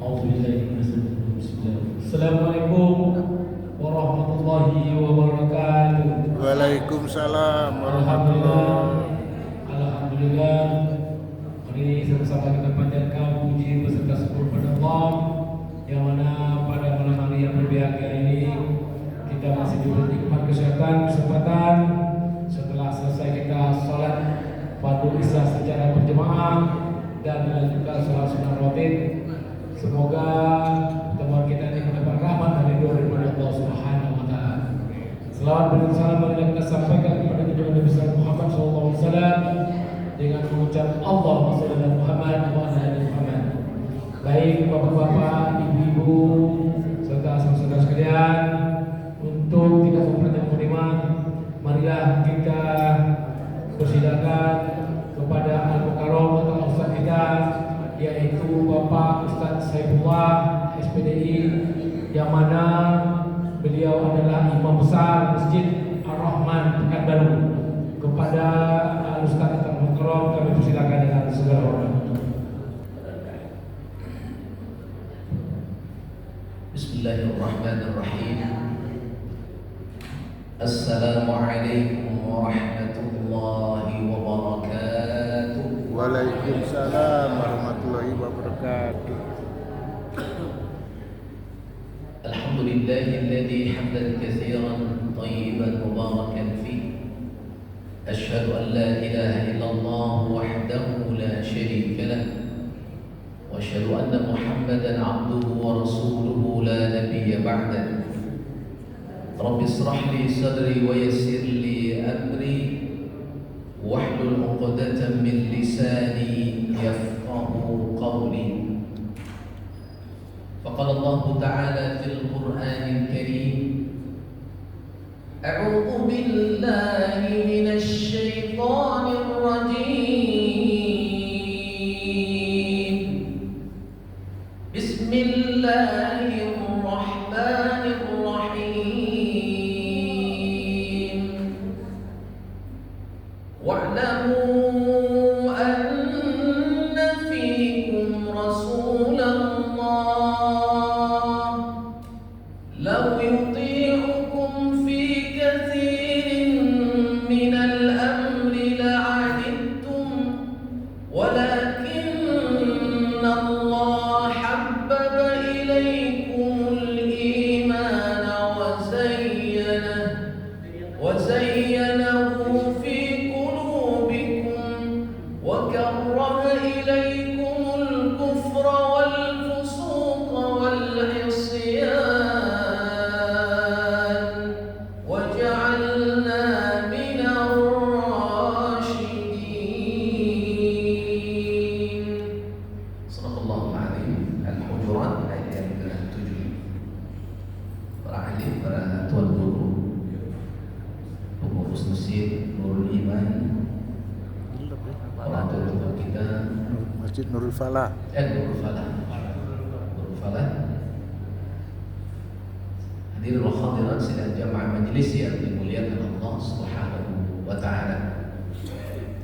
Assalamualaikum warahmatullahi wabarakatuh. Waalaikumsalam warahmatullahi. Alhamdulillah. Hari ini sama-sama kita panjatkan puji beserta syukur pada Allah, yang mana pada malam hari yang berbahagia ini kita masih diberi nikmat kesempatan setelah selesai kita sholat fardu isya secara berjamaah dan dilanjutkan sholat sunnah rotib. Semoga pertemuan kita ini mendapat rahmat dan ridho daripada Allah Subhanahu wa taala. Selawat dan salam marilah kita sampaikan kepada junjungan Nabi Muhammad SAW dengan mengucap Allahumma shalli ala Muhammad wa ala ali Muhammad. Baik bapak-bapak, ibu-ibu serta saudara sekalian, untuk tidak memperpanjang kalimat, marilah kita persilakan kepada Al-Mukarram atau Ustaz kita, yaitu Bapak Ustaz Saifullah SPDI, yang mana beliau adalah imam besar Masjid Ar-Rahman Pekanbaru. Kepada Ustaz Al-Mukarram kami persilakan dengan segala hormat. Bismillahirrahmanirrahim. Assalamualaikum warahmatullahi wabarakatuh. Waalaikumsalam warahmatullahi wabarakatuh. Alhamdulillahilladzi hamdan katsiran thayyiban mubarakan fihi. Asyhadu an la ilaha illallah wahdahu la syarika lah. Wa asyhadu anna Muhammadan 'abduhu wa rasuluhu la nabiyya ba'dah. Rabbi ishrah li sadri wa yassir li amri wahlul 'uqdatam min lisani yafqahu qawli. Faqala Allah Ta'ala fil Qur'anil Karim, A'udzu billahi minasy syaithanir rajim. Bismillahirrahmanirrahim. Wa'lamu anna fiikum Rasulullah law yuti'ukum fi kathirin minal amri la'anittum walakinna Allah habbaba ilaykumul imana wa zayyanahu fi وكره إليكم الكفر والفسوق والعصيان وجعلنا من الراشدين. صدق الله العظيم. Al-Hujurat ayat yang ke-7. Para alim, para tuan guru, pengurus masjid Nurul Iman, orang tua kita Masjid Nurul Falah. Nurul Falah. Hadirin wa hadirat sidang jamaah majelis yang dimuliakan Allah Subhanahu wa taala.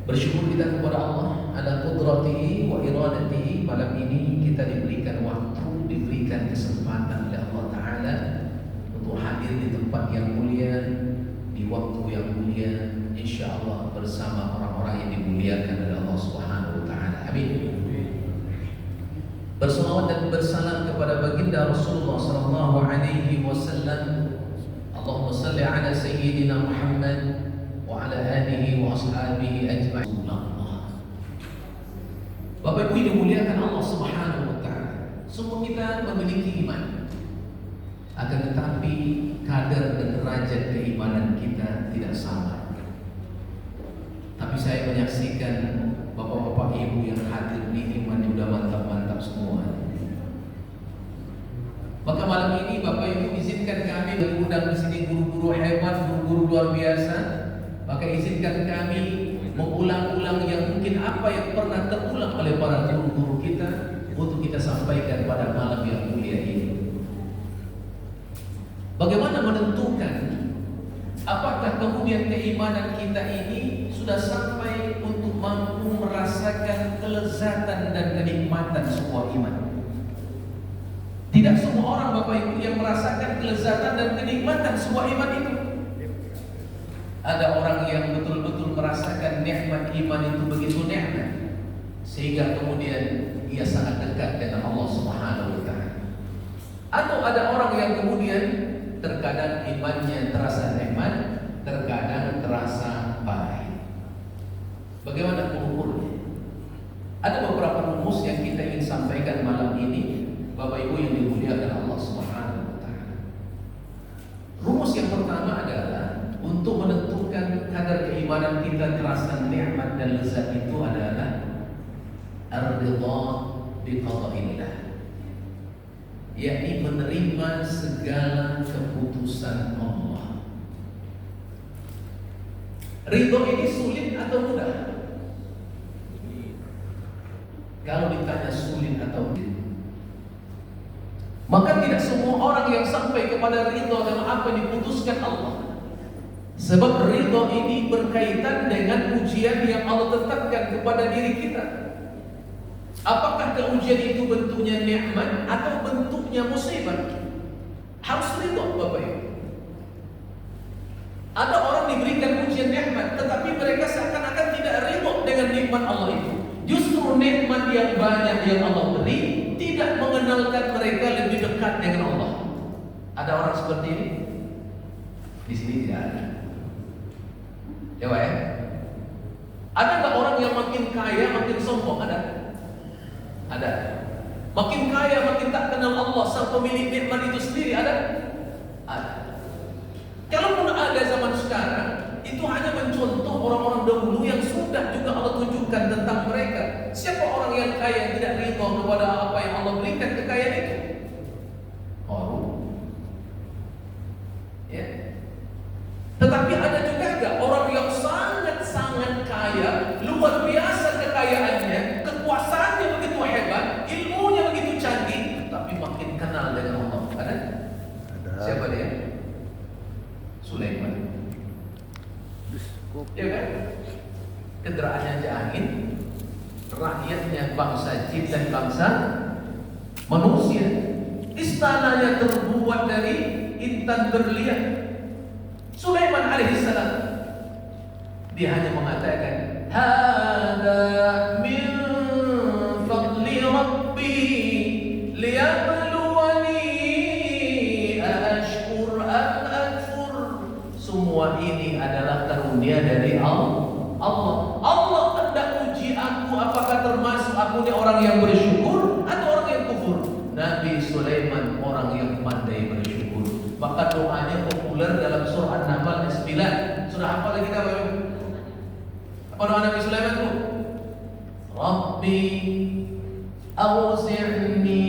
Bersyukur kita kepada Allah ala qudratihi wa iradatihi. Malam ini kita diberikan waktu, diberikan kesempatan oleh Allah taala untuk hadir di tempat yang mulia, di waktu yang mulia, insyaallah bersama orang-orang yang dimuliakan oleh Allah Subhanahu wa taala. Amin. Bersalawat dan bersalam kepada baginda Rasulullah sallallahu alaihi wasallam. Allahumma salli ala sayyidina Muhammad wa ala alihi wa ashabihi ajma'in. Bapak Ibu yang dimuliakan Allah Subhanahu wa taala, semua kita memiliki iman. Akan tetapi kadar dan derajat keimanan kita tidak sama. Tapi saya menyaksikan bapak-bapak ibu yang hadir ini imannya sudah mantap-mantap semua. Maka malam ini Bapak Ibu izinkan kami mengundang di sini guru-guru hebat, guru-guru luar biasa. Maka izinkan kami mengulang-ulang yang mungkin apa yang pernah terulang oleh para guru-guru kita untuk kita sampaikan pada malam yang mulia ini. Bagaimana menentukan apakah kemudian keimanan kita ini sudah sampai untuk mampu merasakan kelezatan dan kenikmatan sebuah iman? Tidak semua orang Bapak Ibu yang merasakan kelezatan dan kenikmatan sebuah iman itu. Ada orang yang betul-betul merasakan nikmat iman itu begitu nikmat, sehingga kemudian ia sangat dekat dengan Allah Subhanahu wa taala. Atau ada orang yang kemudian terkadang imannya terasa nikmat, terkadang terasa pahit. Bagaimana mengukurnya? Ada beberapa rumus yang kita ingin sampaikan malam ini, Bapak Ibu yang dimuliakan Allah Subhanahu wa taala. Rumus yang pertama adalah untuk menentukan kadar keimanan kita terasa nikmat dan lezat itu adalah ar-ridha bi qada'illah, yakni menerima segala keputusan Allah. Ridho ini sulit atau mudah? Kalau ditanya sulit atau mudah, maka tidak semua orang yang sampai kepada ridho dalam apa yang diputuskan Allah. Sebab ridho ini berkaitan dengan ujian yang Allah tetapkan kepada diri kita. Apakah ujian itu bentuknya nikmat atau bentuknya musibah? Harus ridho Bapak Ibu. Ada orang diberikan ujian nikmat, tetapi mereka seakan-akan tidak ridho dengan nikmat Allah itu. Justru nikmat yang banyak yang Allah beri tidak mengenalkan mereka lebih dekat dengan Allah. Ada orang seperti ini? Di sini tidak ada. Ya Pak ya? Ada nggak orang yang makin kaya makin sombong? Ada? Ada. Makin kaya makin tak kenal Allah sang pemilik nikmat itu sendiri. Ada? Ada. Kalaupun ada zaman sekarang, itu hanya mencontoh orang-orang dahulu yang sudah juga Allah tunjukkan tentang mereka. Siapa orang yang kaya yang tidak ridho kepada apa yang Allah berikan kekayaan itu? Qarun. Ya. Tetapi ada juga enggak orang yang sangat-sangat kaya, luar biasa kekayaannya, kekuasaannya begitu hebat, ilmunya begitu canggih, tapi makin kenal dengan Allah. Ada? Ada. Siapa dia? Sulaiman. Ya kan? Kendaraannya aja angin, rakyatnya bangsa jin dan bangsa manusia. Istananya terbuat dari intan berlian. Sulaiman alaihissalam, dia hanya mengatakan, "Hada min fadli Rabbi liyabluwani ashkur am akfur." Semua ini adalah karunia dari Allah. Allah hendak uji aku, apakah termasuk aku ini orang yang bersyukur atau orang yang kufur. Nabi Sulaiman orang yang pandai bersyukur. Maka doanya populer dalam surah An-Nahl 9. Surah apa lagi kita Bapak? Apa doa Nabi Sulaiman itu? Rabbi awzi'ni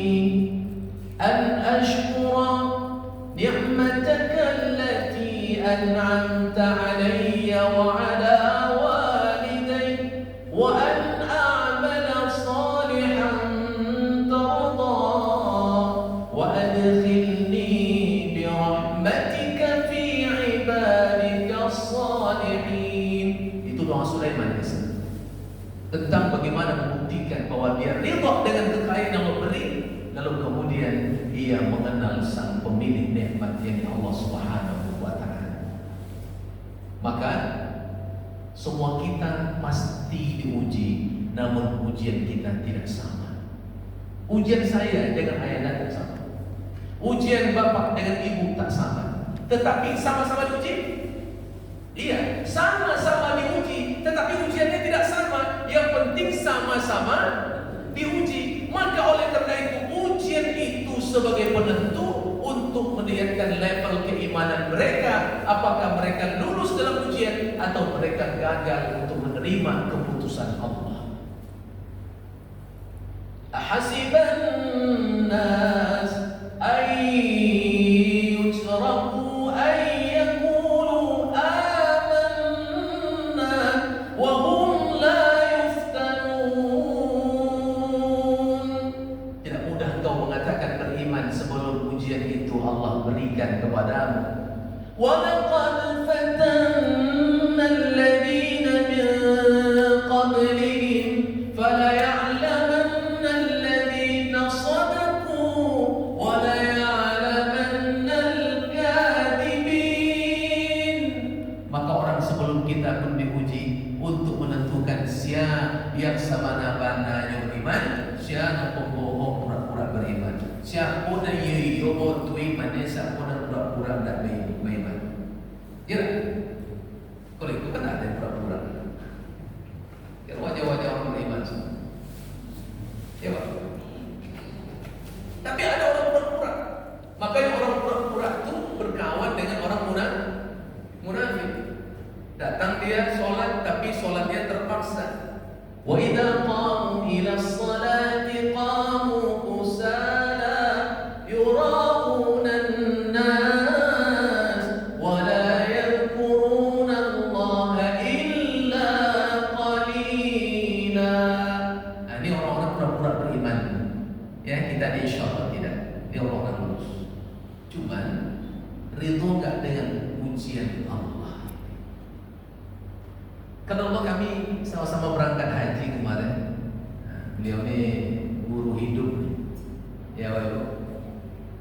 an ashkura ni'mataka allati an'amta 'alayya wa 'ala walidayya wa an a'mala salihan tarda wa adkhilni bi rahmatika fi 'ibadika as-salihin. Itu doa Sulaiman tentang bagaimana membuktikan bahwa dia ridha dengan kekayaan yang Allah beri, lalu kemudian ia mengenal sang pemilik nikmat yang Allah Subhanahu wa taala. Maka semua kita pasti diuji, namun ujian kita tidak sama. Ujian saya dengan ayah tak sama. Ujian bapak dengan ibu tak sama. Tetapi sama-sama diuji. Iya, sama-sama diuji, tetapi ujiannya tidak sama. Yang penting sama-sama diuji. Maka oleh karena itu ujian itu sebagai penentu untuk meningkatkan level keimanan mereka. Apakah mereka lulus dalam ujian atau mereka gagal untuk menerima keputusan Allah. Ahasiban nas ay yusraku ay yaqulu amanna wa hum la yuftanun. Tidak mudah engkau mengatakan beriman sebelum ujian itu Allah berikan kepadamu. Wa laqad fatanna alladhina min qablihim fala ya'lamanna alladhina sadaqu wa la وإذا قاموا إلى الصلاة قاموا كسالى يراءون الناس ولا يذكرون الله إلا قليلا. Nah, ini orang-orang pura-pura beriman. Ya, kita diisyarah tidak. Ini orang-orang lulus. Cuman ridho nggak dengan ujian Allah? Karena Allah, kami sama-sama berangkat haji kemarin. Nah, beliau ini guru hidup, ya Bapak.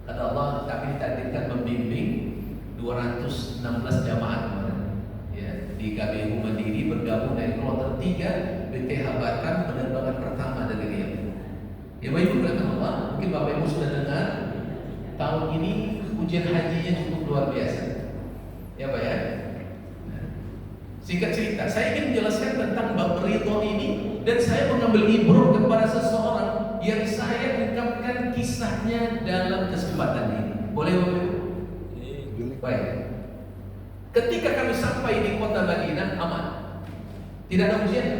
Kata Allah, kami ditakdirkan membimbing 216 jamaah kemarin. Ya, di KBU Mandiri bergabung dari kloter 3 BTH Batam penerbangan pertama dari Riyadh. Ya Bapak Ibu, kata Allah, mungkin Bapak Ibu sudah dengar, tahun ini ujian hajinya cukup luar biasa. Ya Pak ya. Singkat cerita, saya ingin menjelaskan tentang bab ridho ini, dan saya mengambil ibrah kepada seseorang yang saya ungkapkan kisahnya dalam kesempatan ini. Boleh Bapak Ibu? Baik. Ketika kami sampai di kota Madinah, aman, tidak ada ujian.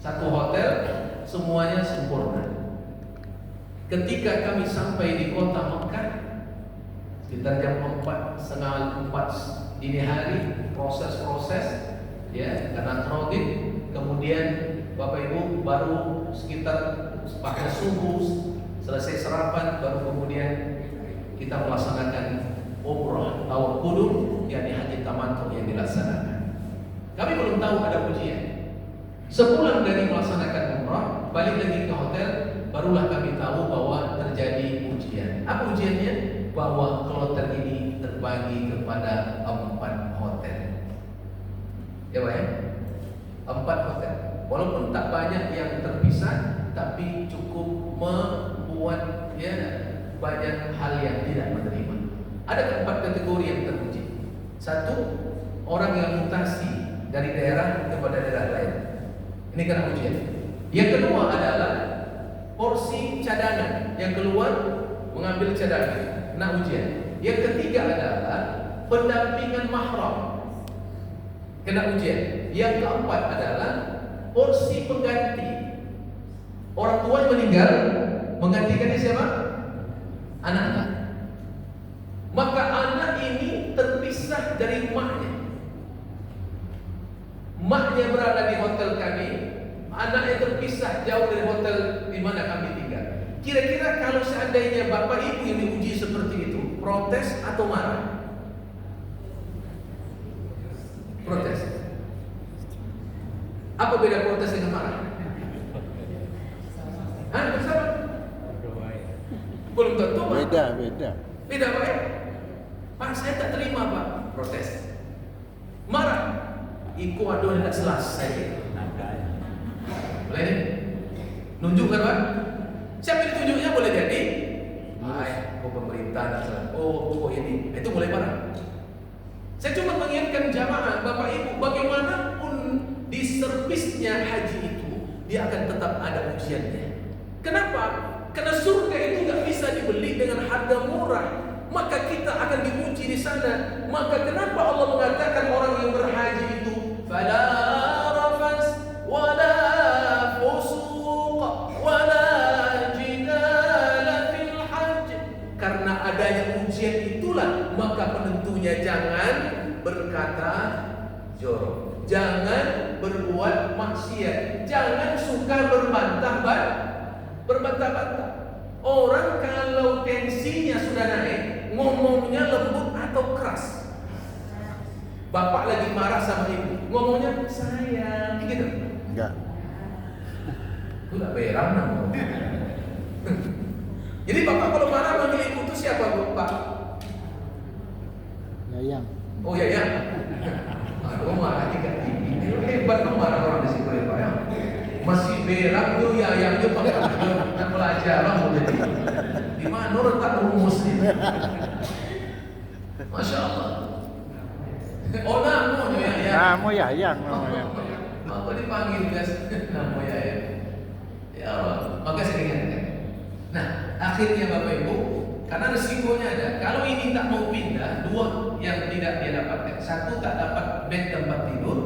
Satu hotel, semuanya sempurna. Ketika kami sampai di kota Mekah, sekitar jam 4:30 dini hari, proses-proses ya karena kredit, kemudian Bapak Ibu baru sekitar pakai subuh, selesai sarapan, baru kemudian kita melaksanakan umrah tawaf qudum, yakni haji tamattu yang dilaksanakan. Kami belum tahu ada ujian. Sepulang dari melaksanakan umrah, balik lagi ke hotel, barulah kami tahu bahwa terjadi ujian. Apa ujiannya? Bahwa kloter ini terbagi kepada 4 hotel. Ya Pak ya? 4 hotel. Walaupun tak banyak yang terpisah, tapi cukup membuat ya banyak hal yang tidak menerima. Ada 4 kategori yang teruji. 1, orang yang mutasi dari daerah kepada daerah lain. Ini karena ujian. Yang kedua adalah porsi cadangan yang keluar mengambil cadangan. Nah ujian. Yang ketiga adalah pendampingan mahram, kena ujian. Yang keempat adalah porsi pengganti. Orang tua yang meninggal, menggantikannya siapa? Anak-anak. Maka anak ini terpisah dari maknya. Maknya berada di hotel kami, anaknya terpisah jauh dari hotel di mana kami tinggal. Kira-kira kalau seandainya Bapak Ibu yang diuji seperti itu, protes atau marah? Protes. Apa beda protes dengan marah? Hah, bersama? Belum tentu Pak. Beda Pak ya? Pak, saya tak terima Pak. Protes. Marah. Iku aduh tidak selesai. Boleh nih? Nunjukkan Pak. Siapa yang ditunjuknya boleh jadi? Oh pemerintah, oh ini, itu boleh marah. Saya cuma mengingatkan jamaah, Bapak Ibu, bagaimanapun di servisnya haji itu, dia akan tetap ada ujiannya. Kenapa? Karena surga itu nggak bisa dibeli dengan harga murah. Maka kita akan diuji di sana. Maka kenapa Allah mengatakan orang yang berhaji itu, fala rafas wala fusuq wala jidala fil hajj. Karena adanya ujian itulah maka penentunya jangan berkata jorok, jangan berbuat maksiat, jangan suka berbantah-bantah. Orang kalau tensinya sudah naik, ngomongnya lembut atau keras. Bapak lagi marah sama ibu, ngomongnya sayang, gitu. Enggak. Itu gak berang namanya. Jadi bapak kalau marah manggil ibu itu siapa Pak? Yayang. Oh ya. Aku marah juga ini hebat dong marah orang di situ ya Pak ya. Masih berang tuh ya yang dia pakai dan pelajaran mau jadi. Di mana letak rumusnya? Masya Allah. Oh namo ya. Namo Yayang. Apa dipanggil guys? Namo ya. Ya Allah. Maka saya ingatkan. Nah akhirnya Bapak Ibu, karena resikonya ada. Kalau ini tak mau pindah, 2 yang tidak dia dapatkan. 1 tak dapat bed tempat tidur,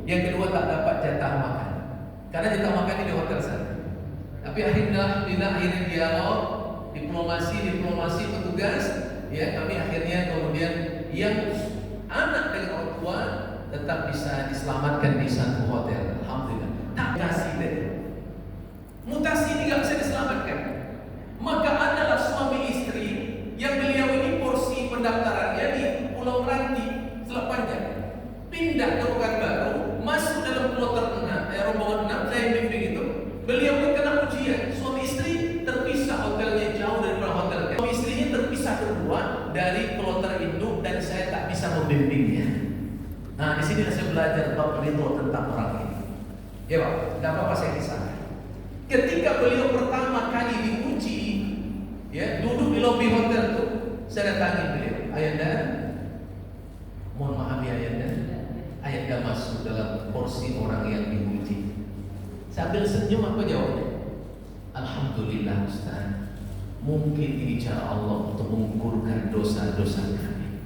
yang kedua tak dapat jatah makan. karena kita makan di hotel sana. Tapi akhirnya dialog, diplomasi petugas, ya kami akhirnya kemudian yang anak dari orang tua tetap bisa diselamatkan di satu hotel. Alhamdulillah. Mutasi ini nggak bisa diselamatkan. Maka adalah suami istri yang beliau ini porsi pendaftarannya di Pulau Meranti Selat Panjang, pindah ke Pekanbaru, masuk dalam kloter 6, rombongan 6, saya bimbing itu. Beliau pun kena ujian. Suami istri terpisah, hotelnya jauh dari hotel. Suami istrinya terpisah berdua dari kloter induk dan saya tak bisa membimbingnya. Nah, di sini saya belajar bab ridho tentang orang ini. Ya Pak, tidak apa-apa saya kisahkan. Ketika beliau pertama kali diuji, ya duduk di lobi hotel tuh, saya datangi beliau, Ayanda, mohon maaf ya Ayanda masuk dalam porsi orang yang diuji. Sambil senyum apa jawabnya? Alhamdulillah Ustaz, mungkin ini cara Allah untuk mengukurkan dosa-dosa kami.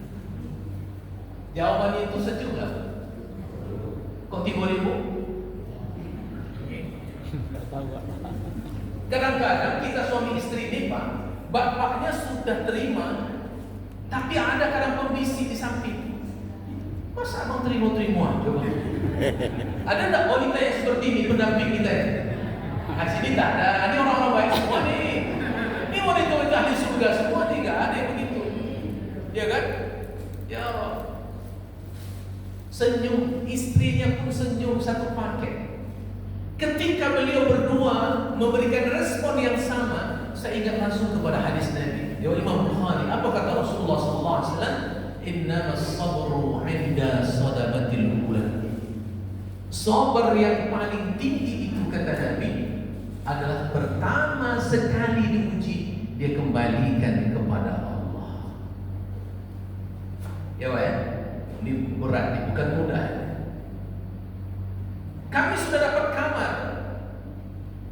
Jawabannya itu sejuk gak? Kok 3.000? Kadang-kadang kita suami istri ini Pak, bapaknya sudah terima, tapi ada kadang pembisik di samping. Masa abang terima aja Bang? Ada enggak wanita yang seperti ini pendamping kita ya? Nah, sini tak ada, ini orang-orang baik semua nih. Ini wanita-wanita ahli surga semua nih, enggak ada yang begitu. Ya kan? Ya Allah. Senyum, istrinya pun senyum satu paket. Ketika beliau berdua memberikan respon yang sama, saya ingat langsung kepada hadis Nabi. Ya Imam Bukhari, apa kata Rasulullah SAW? Innamas sabru 'inda sadaqatil ula. Sabar yang paling tinggi itu kata Nabi adalah pertama sekali diuji, dia kembalikan kepada Allah. Ya Pak ya, ini berat, bukan mudah. Kami sudah dapat kamar.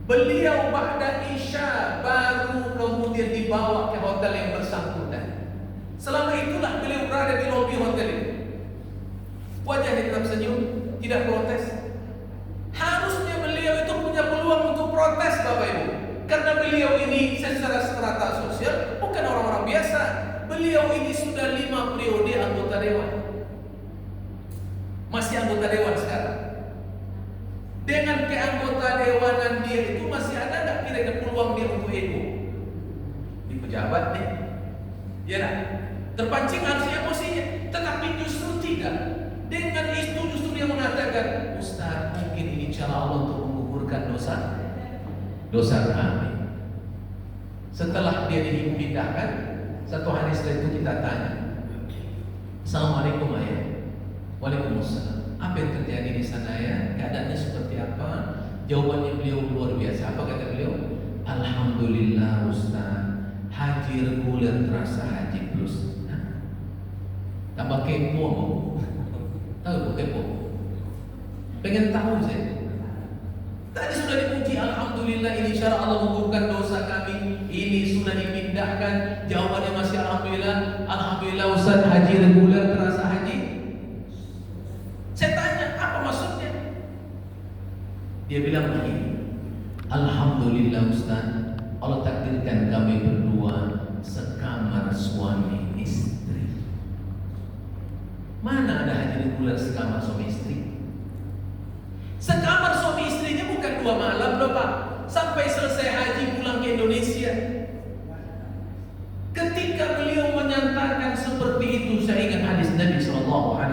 Beliau ba'da Isya baru kemudian dibawa ke hotel yang bersangkutan. Selama itulah beliau berada di lobi hotel itu. Wajahnya tetap senyum, tidak protes. Harusnya beliau itu punya peluang untuk protes Bapak Ibu. Karena beliau ini secara strata sosial bukan orang-orang biasa. Beliau ini sudah 5 periode anggota dewan. Masih anggota dewan sekarang. Dengan keanggota dewanan dia itu masih ada nggak kira-kira peluang dia untuk ego? Di pejabat nih, ya nah, terpancing harusnya emosinya, tetapi justru tidak. Dengan itu justru dia mengatakan, Ustaz, mungkin ini cara Allah untuk mengukurkan dosa kami. Setelah dia dipindahkan, satu hari setelah itu kita tanya, Assalamualaikum ayah. Waalaikumsalam. Apa yang terjadi di sana ya? Keadaannya seperti apa? Jawabannya beliau luar biasa. Apa kata beliau? Alhamdulillah Ustaz, haji reguler terasa haji plus. Tambah kepo, tahu kepo? Pengen tahu saya. Tadi sudah dipuji, Alhamdulillah ini cara Allah mengukurkan dosa kami. Ini sudah dipindahkan. Jawabannya masih Alhamdulillah. Alhamdulillah Ustaz, haji reguler terasa haji. Saya tanya, apa maksudnya? Dia bilang begini, Alhamdulillah Ustaz, Allah takdirkan kami berdua sekamar suami istri. Mana ada haji reguler sekamar suami istri? Sekamar suami istrinya bukan 2 malam loh Pak. Sampai selesai haji pulang ke Indonesia. Ketika beliau menyatakan seperti itu, saya ingat hadis Nabi SAW.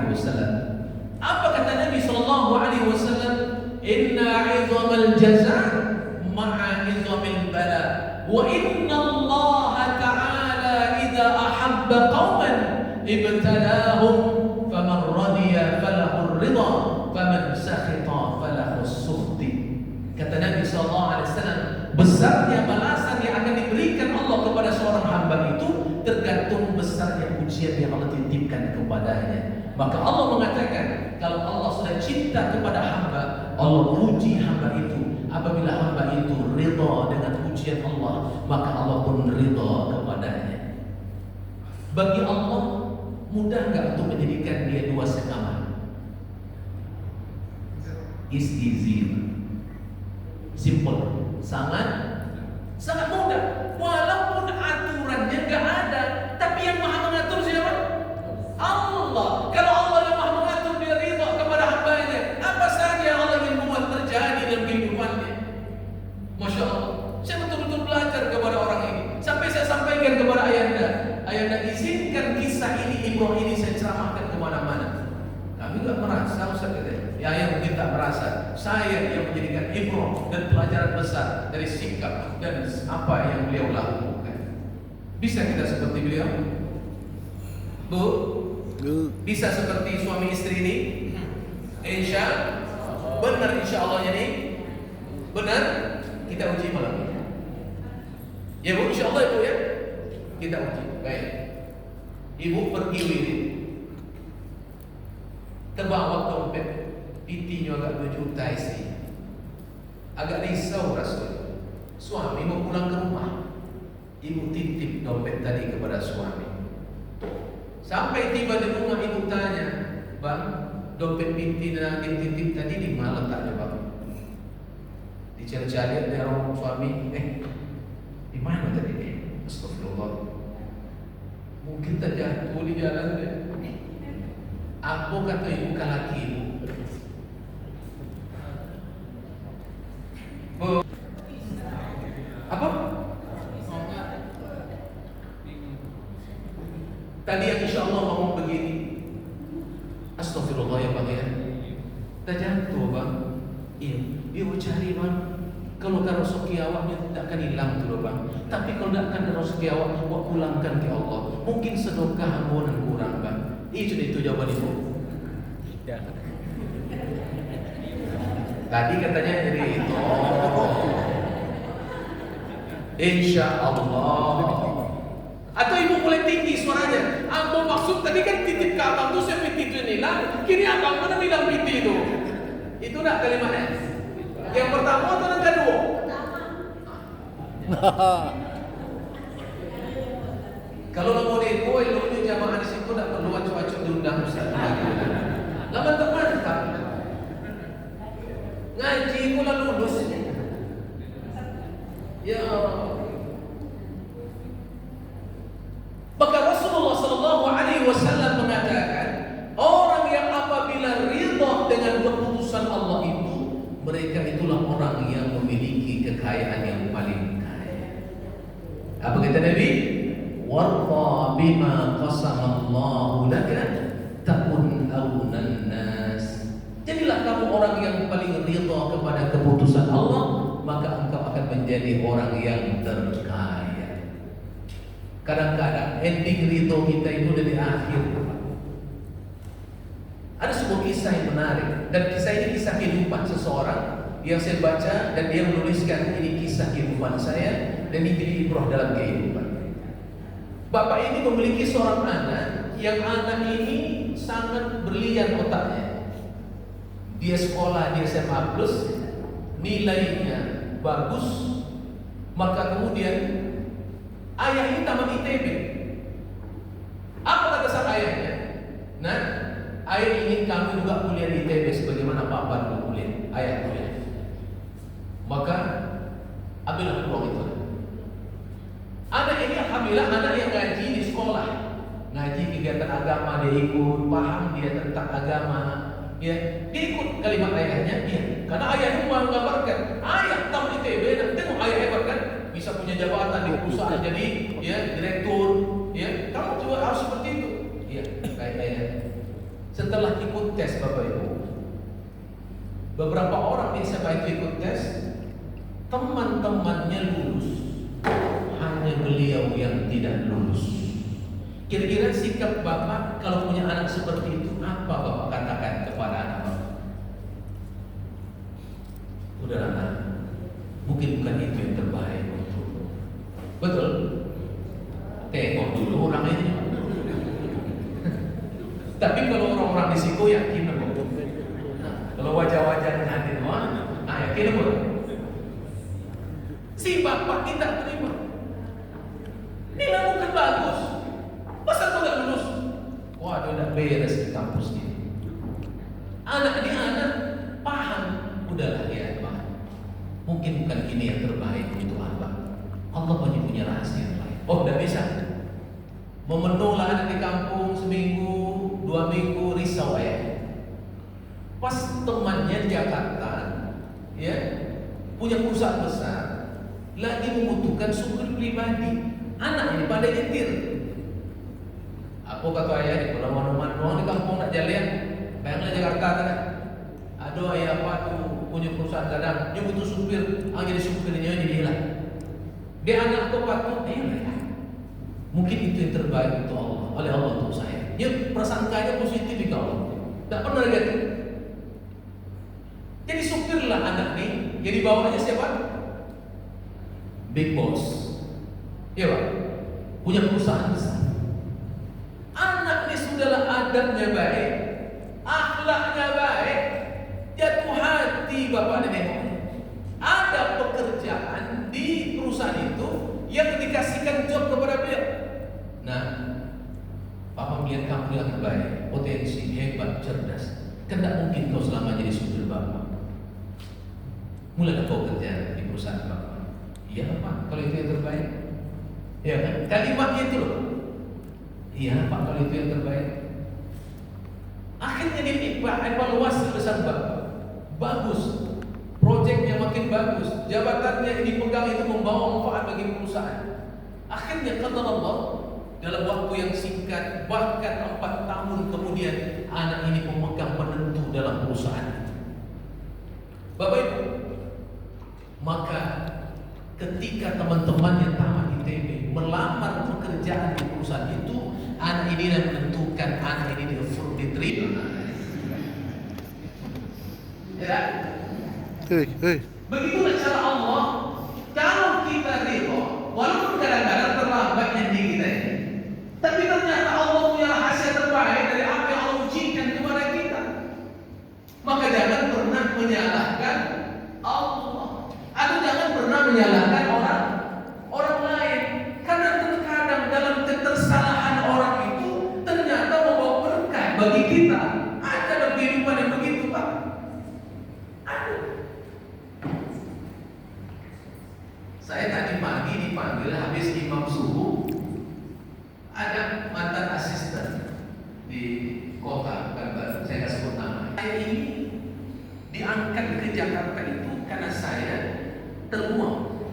Apa kata Nabi SAW? Inna 'idhamal jazaa ma'a 'idhamil bala. Wa inna Allah ta'ala idza ahabba qauman ibtalahum faman radiya falahu ridha faman sakhita falahu sukhti. Kata Nabi SAW, besarnya balasan yang akan diberikan Allah kepada seorang hamba itu tergantung besarnya ujian yang Allah titipkan kepadanya. Maka Allah mengatakan, kalau Allah sudah cinta kepada hamba, Allah puji hamba itu. Apabila hamba itu ridha dengan ujian Allah, maka Allah pun ridha kepadanya. Bagi Allah mudah nggak untuk menjadikan dia 2 sekamar? Istizir. Simple, sangat mudah. Walaupun aturannya nggak ada, tapi yang maha mengatur siapa? Allah. Kalau Allah yang maha mengatur, dia ridha kepada hambanya. Apa saja yang Allah ingin buat terjadi dalam kehidupannya. Masya Allah. Saya betul-betul belajar kepada orang ini. Sampai saya sampaikan kepada Ayanda, Ayanda izinkan kisah ini, ibrah ini saya ceramahkan kemana-mana. Kami nggak merasa, Ustaz kata. Ya, yang kita merasa saya yang menjadikan ibrah dan pelajaran besar dari sikap dan apa yang beliau lakukan. Bisa kita seperti beliau? Bu? Bisa seperti suami istri ini? Benar insya Allah ini? Benar? Kita uji malam ini. Ya Bu, insya Allah Ibu ya. Kita uji. Baik. Ibu pergi wirid. Terbawa dompet, pitinya agak 2 juta isi. Agak risau Rasul. Suami mau pulang ke rumah. Ibu titip dompet tadi kepada suami. Sampai tiba di rumah ibu tanya, Bang, dompet pinti dan titip tadi di mana letaknya Bang? Dicari-cari dari orang suami, di mana tadi nih? Astagfirullah. Mungkin terjatuh di jalan deh. Apa kata ibu ke laki ibu? Apa? Tadi yang insya Allah ngomong begini. Astagfirullah ya Bang ya. Terjatuh Bang. Iya, ibu cari Bang. Kalau kan rezeki awaknya tidak akan hilang tuh Bang. Tapi kalau tidak akan rezeki awak, awak pulangkan ke Allah. Mungkin sedekah ampunan kurang Bang. Itu jawaban ibu. Ya. Tadi katanya jadi itu. Insya Allah. Atau ibu mulai tinggi suaranya. Abang maksud tadi kan titip ke abang tuh saya piti itu hilang. Kini abang mana bilang piti itu? Itu nak kalimatnya. Yang pertama atau yang kedua? Kalau mau deko, ilmu jamaah di situ tidak perlu acuk-acuk diundang Ustaz. Lama mantap. Ngaji pula lulus. Ya Allah. Maka Rasulullah sallallahu alaihi wasallam mengatakan, orang yang apabila ridha dengan keputusan Allah itu, mereka itulah orang yang memiliki kekayaan yang paling kaya. Apa kata Nabi? Warda bima qasamallahu laka takun awnan nas. Jadilah kamu orang yang paling ridha kepada keputusan Allah, maka engkau akan menjadi orang yang terkaya. Kadang-kadang ending ridha kita itu dari akhir. Ada sebuah kisah yang menarik, dan kisah ini kisah kehidupan seseorang yang saya baca, dan dia menuliskan ini kisah kehidupan saya dan ini jadi ibrah dalam kehidupan. Bapak ini memiliki seorang anak yang anak ini sangat brilian otaknya. Dia sekolah di SMA Plus, nilainya bagus, maka kemudian ayah ini tamat ITB. Apa kata sang ayahnya? Nah, ayah ingin kami juga kuliah di ITB sebagaimana Bapak dulu kuliah, ayah kuliah. Maka ambillah peluang itu. Anak ini alhamdulillah anak yang ngaji di sekolah, ngaji kegiatan agama dia ikut, paham dia tentang agama, ya dia ikut kalimat ayahnya, ya. Karena ayahnya mau menggambarkan, ayah tamat ITB, dan tengok ayah hebat kan, bisa punya jabatan di perusahaan jadi, ya direktur, ya kamu juga harus seperti itu, ya kayak ayah. Setelah ikut tes Bapak Ibu, beberapa orang di SMA itu ikut tes, teman-temannya lulus. Hanya beliau yang tidak lulus. Kira-kira sikap Bapak kalau punya anak seperti itu, apa Bapak katakan kepada anak Bapak? Udah anak, mungkin bukan itu yang terbaik untuk. Betul? Tengok dulu orang ini. Tapi kalau orang-orang di situ yakin apa? Kalau wajah-wajahnya hati yakin apa? Si Bapak tidak terima. Nilai bukan bagus. Masa kau gak lulus? Wah, dia udah beres di kampus ini. Anak paham. Udahlah ya, Pak. Mungkin bukan ini yang terbaik untuk hamba. Allah punya rahasia yang lain. Oh, tidak bisa. Memenuhlah anak di kampung seminggu, 2 minggu, risau ayah. Pas temannya di Jakarta, ya, punya perusahaan besar, lagi membutuhkan supir pribadi. Anak ini pada nyetir. Aku kata ayah, kalau mana-mana di kampung nak jalan, bayanglah Jakarta kan. Aduh ayah apa tuh punya perusahaan kadang, dia butuh supir, jadi supirnya jadi hilang. Dia anak tuh patut, mungkin itu yang terbaik untuk Allah, oleh Allah untuk saya. Dia prasangkanya positif di Allah, tak pernah negatif. Jadi supirlah anak nih, jadi bawahnya siapa? Big boss, ya Pak, punya perusahaan besar. Anak ini sudahlah adabnya baik, akhlaknya baik, jatuh hati bapak dan nengoknya. Ada pekerjaan di perusahaan itu yang dikasihkan job kepada beliau. Nah, papa melihat kamu yang baik, potensi, hebat, cerdas. Kan tidak mungkin kau selama jadi supir bapak. Mulai kau kerja di perusahaan bapak. Iya pak, kalau itu yang terbaik. Ya kan? Kalimatnya itu loh. Iya pak, kalau itu yang terbaik. Akhirnya dia evaluasi besar bapak. Bagus, proyeknya makin bagus, jabatannya yang dipegang itu membawa manfaat bagi perusahaan. Akhirnya kata Allah, dalam waktu yang singkat, bahkan 4 tahun kemudian, anak ini pemegang penentu dalam perusahaan. Bapak Ibu, maka ketika teman-teman yang tamat ITB melamar pekerjaan di perusahaan itu, anak ini yang menentukan anak ini diterima. Ya. Begitulah cara Allah. Kalau kita ridho, walaupun kadang-kadang terlambat janji kita ini, tapi ternyata Allah punya rahasia terbaik dari apa yang Allah ujikan kepada kita. Maka jangan pernah menyalahkan Allah, atau jangan pernah menyalahkan orang lain, karena terkadang dalam ketersalahan orang itu ternyata membawa berkah bagi kita. Ada dalam kehidupan yang begitu, Pak. Saya tadi pagi dipanggil habis imam subuh, ada mantan asisten di kota Pekanbaru, saya nggak sebut nama. Saya ini diangkat ke Jakarta itu karena saya termuak,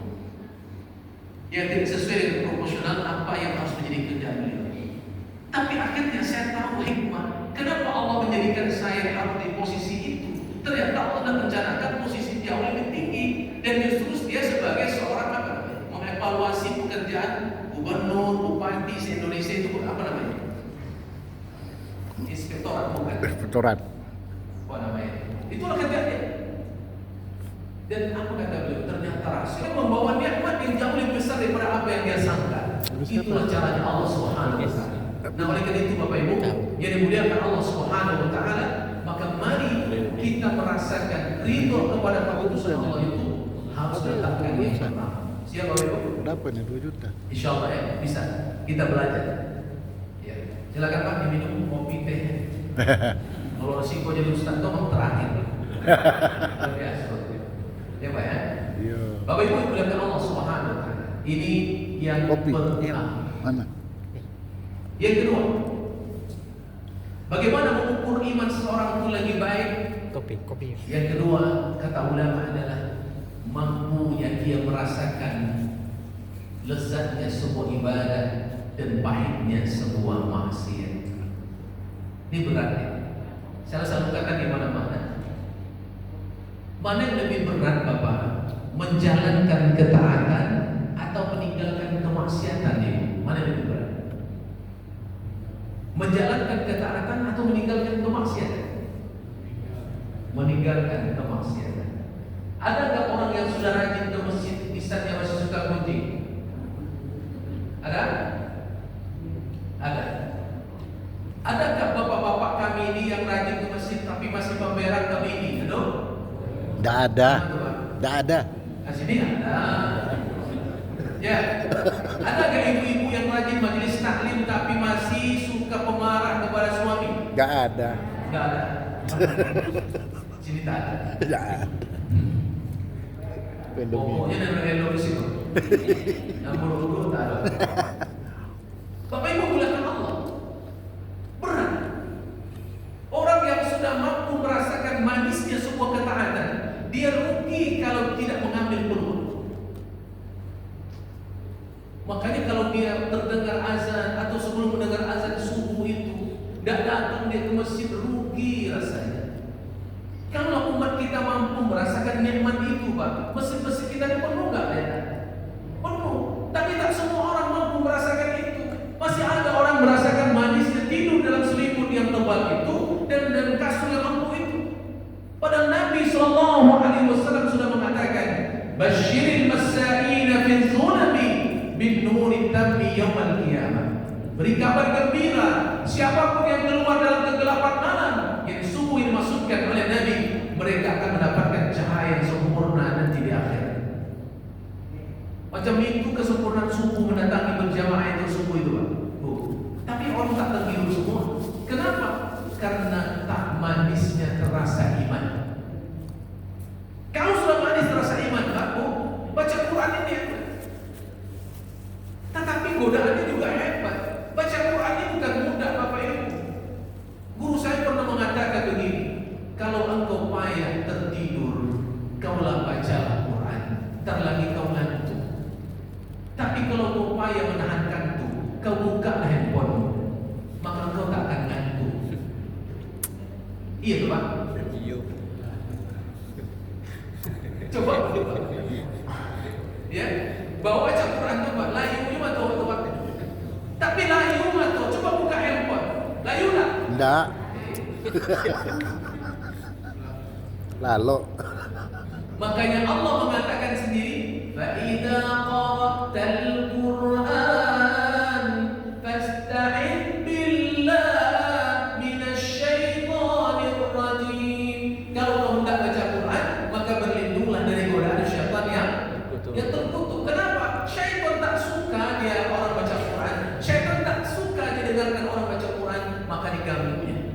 ya tidak sesuai dengan proporsional apa yang harus menjadi kerjaan beliau. Tapi akhirnya saya tahu hikmah kenapa Allah menjadikan saya harus di posisi itu. Ternyata Allah telah merencanakan posisi jauh lebih tinggi, dan justru dia sebagai seorang mengevaluasi pekerjaan gubernur, bupati se-Indonesia itu apa namanya? Inspektorat bukan? Inspektorat. Apa namanya? Itulah kerjanya. Dan apa kata beliau? Ternyata rasul membawa nikmat yang jauh lebih besar daripada apa yang dia sangka. Itulah caranya Allah Subhanahu wa taala. Nah, oleh karena itu Bapak Ibu yang dimuliakan Allah Subhanahu wa taala, maka mari kita merasakan ridho kepada keputusan Allah itu harus diletakkan di pertama. Siap Bapak Ibu? Dapat nih 2 juta. Insyaallah ya, bisa. Kita belajar. Ya. Silakan Pak diminum kopi teh. Kalau resiko jadi ustaz itu terakhir. Luar biasa. Ya Pak ya. Iya. Bapak Ibu dimuliakan Allah Subhanahu wa taala. Ini yang Kopi. pertama. Mana? Yang kedua, bagaimana mengukur iman seseorang itu lagi baik? Kopi. Yang kedua, kata ulama adalah mampunya dia merasakan lezatnya sebuah ibadah dan pahitnya sebuah maksiat. Ini beratnya. Saya selalu katakan di mana-mana. Mana yang lebih berat Bapak? Menjalankan ketaatan atau meninggalkan kemaksiatan ini? Mana yang lebih berat? Menjalankan ketaatan atau meninggalkan kemaksiatan? Meninggalkan kemaksiatan. Adakah orang yang sudah rajin ke masjid, lisannya masih suka gunjing? Ada? Ada. Adakah bapak-bapak kami ini yang rajin ke masjid tapi masih pemberak kami ini? Ada? Nggak ada. Nggak ada. Di sini ada. Ya. Adakah ibu-ibu yang rajin majelis taklim tapi masih suka pemarah kepada suami? Nggak ada. Nggak ada. Sini tak ada. Nggak ada. Pokoknya nama elok di situ. Yang buruk-buruk tak ada. Bapak Ibu muliakan Allah. Berat. Orang yang sudah mampu merasakan manisnya sebuah ketaatan, dia rugi kalau tidak mengambil peluang. Makanya kalau dia terdengar azan atau sebelum mendengar azan subuh itu tidak datang dia ke masjid, rugi rasanya. Kalau umat kita mampu merasakan nikmat itu, Pak, masjid-masjid kita ini penuh nggak ya? Penuh. Tapi tak semua orang mampu merasakan itu. Masih ada orang merasakan manisnya tidur dalam selimut yang tebal itu dan kasur yang empuk itu. Padahal Nabi SAW sudah mengatakan, "Basyiril masaina fi dzulami bin nuri tammi yaumal qiyamah." Beri kabar gembira siapapun yang keluar dalam kegelapan malam, yang subuh dimaksudkan oleh Nabi, mereka akan mendapatkan cahaya yang sempurna nanti di akhirat. Macam itu kesempurnaan subuh mendatangi berjamaah itu subuh itu, Pak. Tapi orang tak tergiur semua. Kenapa? Karena tak manisnya terasa iman. Kalau sudah manis terasa iman, Pak, baca Quran ini. Tetapi godaannya juga hebat. Baca Quran ini bukan mudah, Bapak Ibu. Guru saya pernah mengatakan begini, kalau engkau payah tertidur, kaulah bacalah Quran, ntar lagi kau ngantuk. Tapi kalau kau payah menahan kantuk, kau buka handphone, maka kau tak akan ngantuk. Iya tuh, Pak. Coba, ya, bawa baca Quran coba, layu atau tapi layu atau coba buka handphone, layu tak? Enggak. Lalu. Makanya Allah mengatakan sendiri, فَإِذَا قَرَأْتَ الْقُرْآنَ فَاسْتَعِذْ بِاللَّهِ مِنَ الشَّيْطَانِ الرَّجِيمِ. Kalau kau hendak baca Quran, maka berlindunglah dari godaan syaitan yang terkutuk. Kenapa? Syaitan tak suka dia orang baca Quran. Syaitan tak suka didengarkan orang baca Quran, maka diganggunya.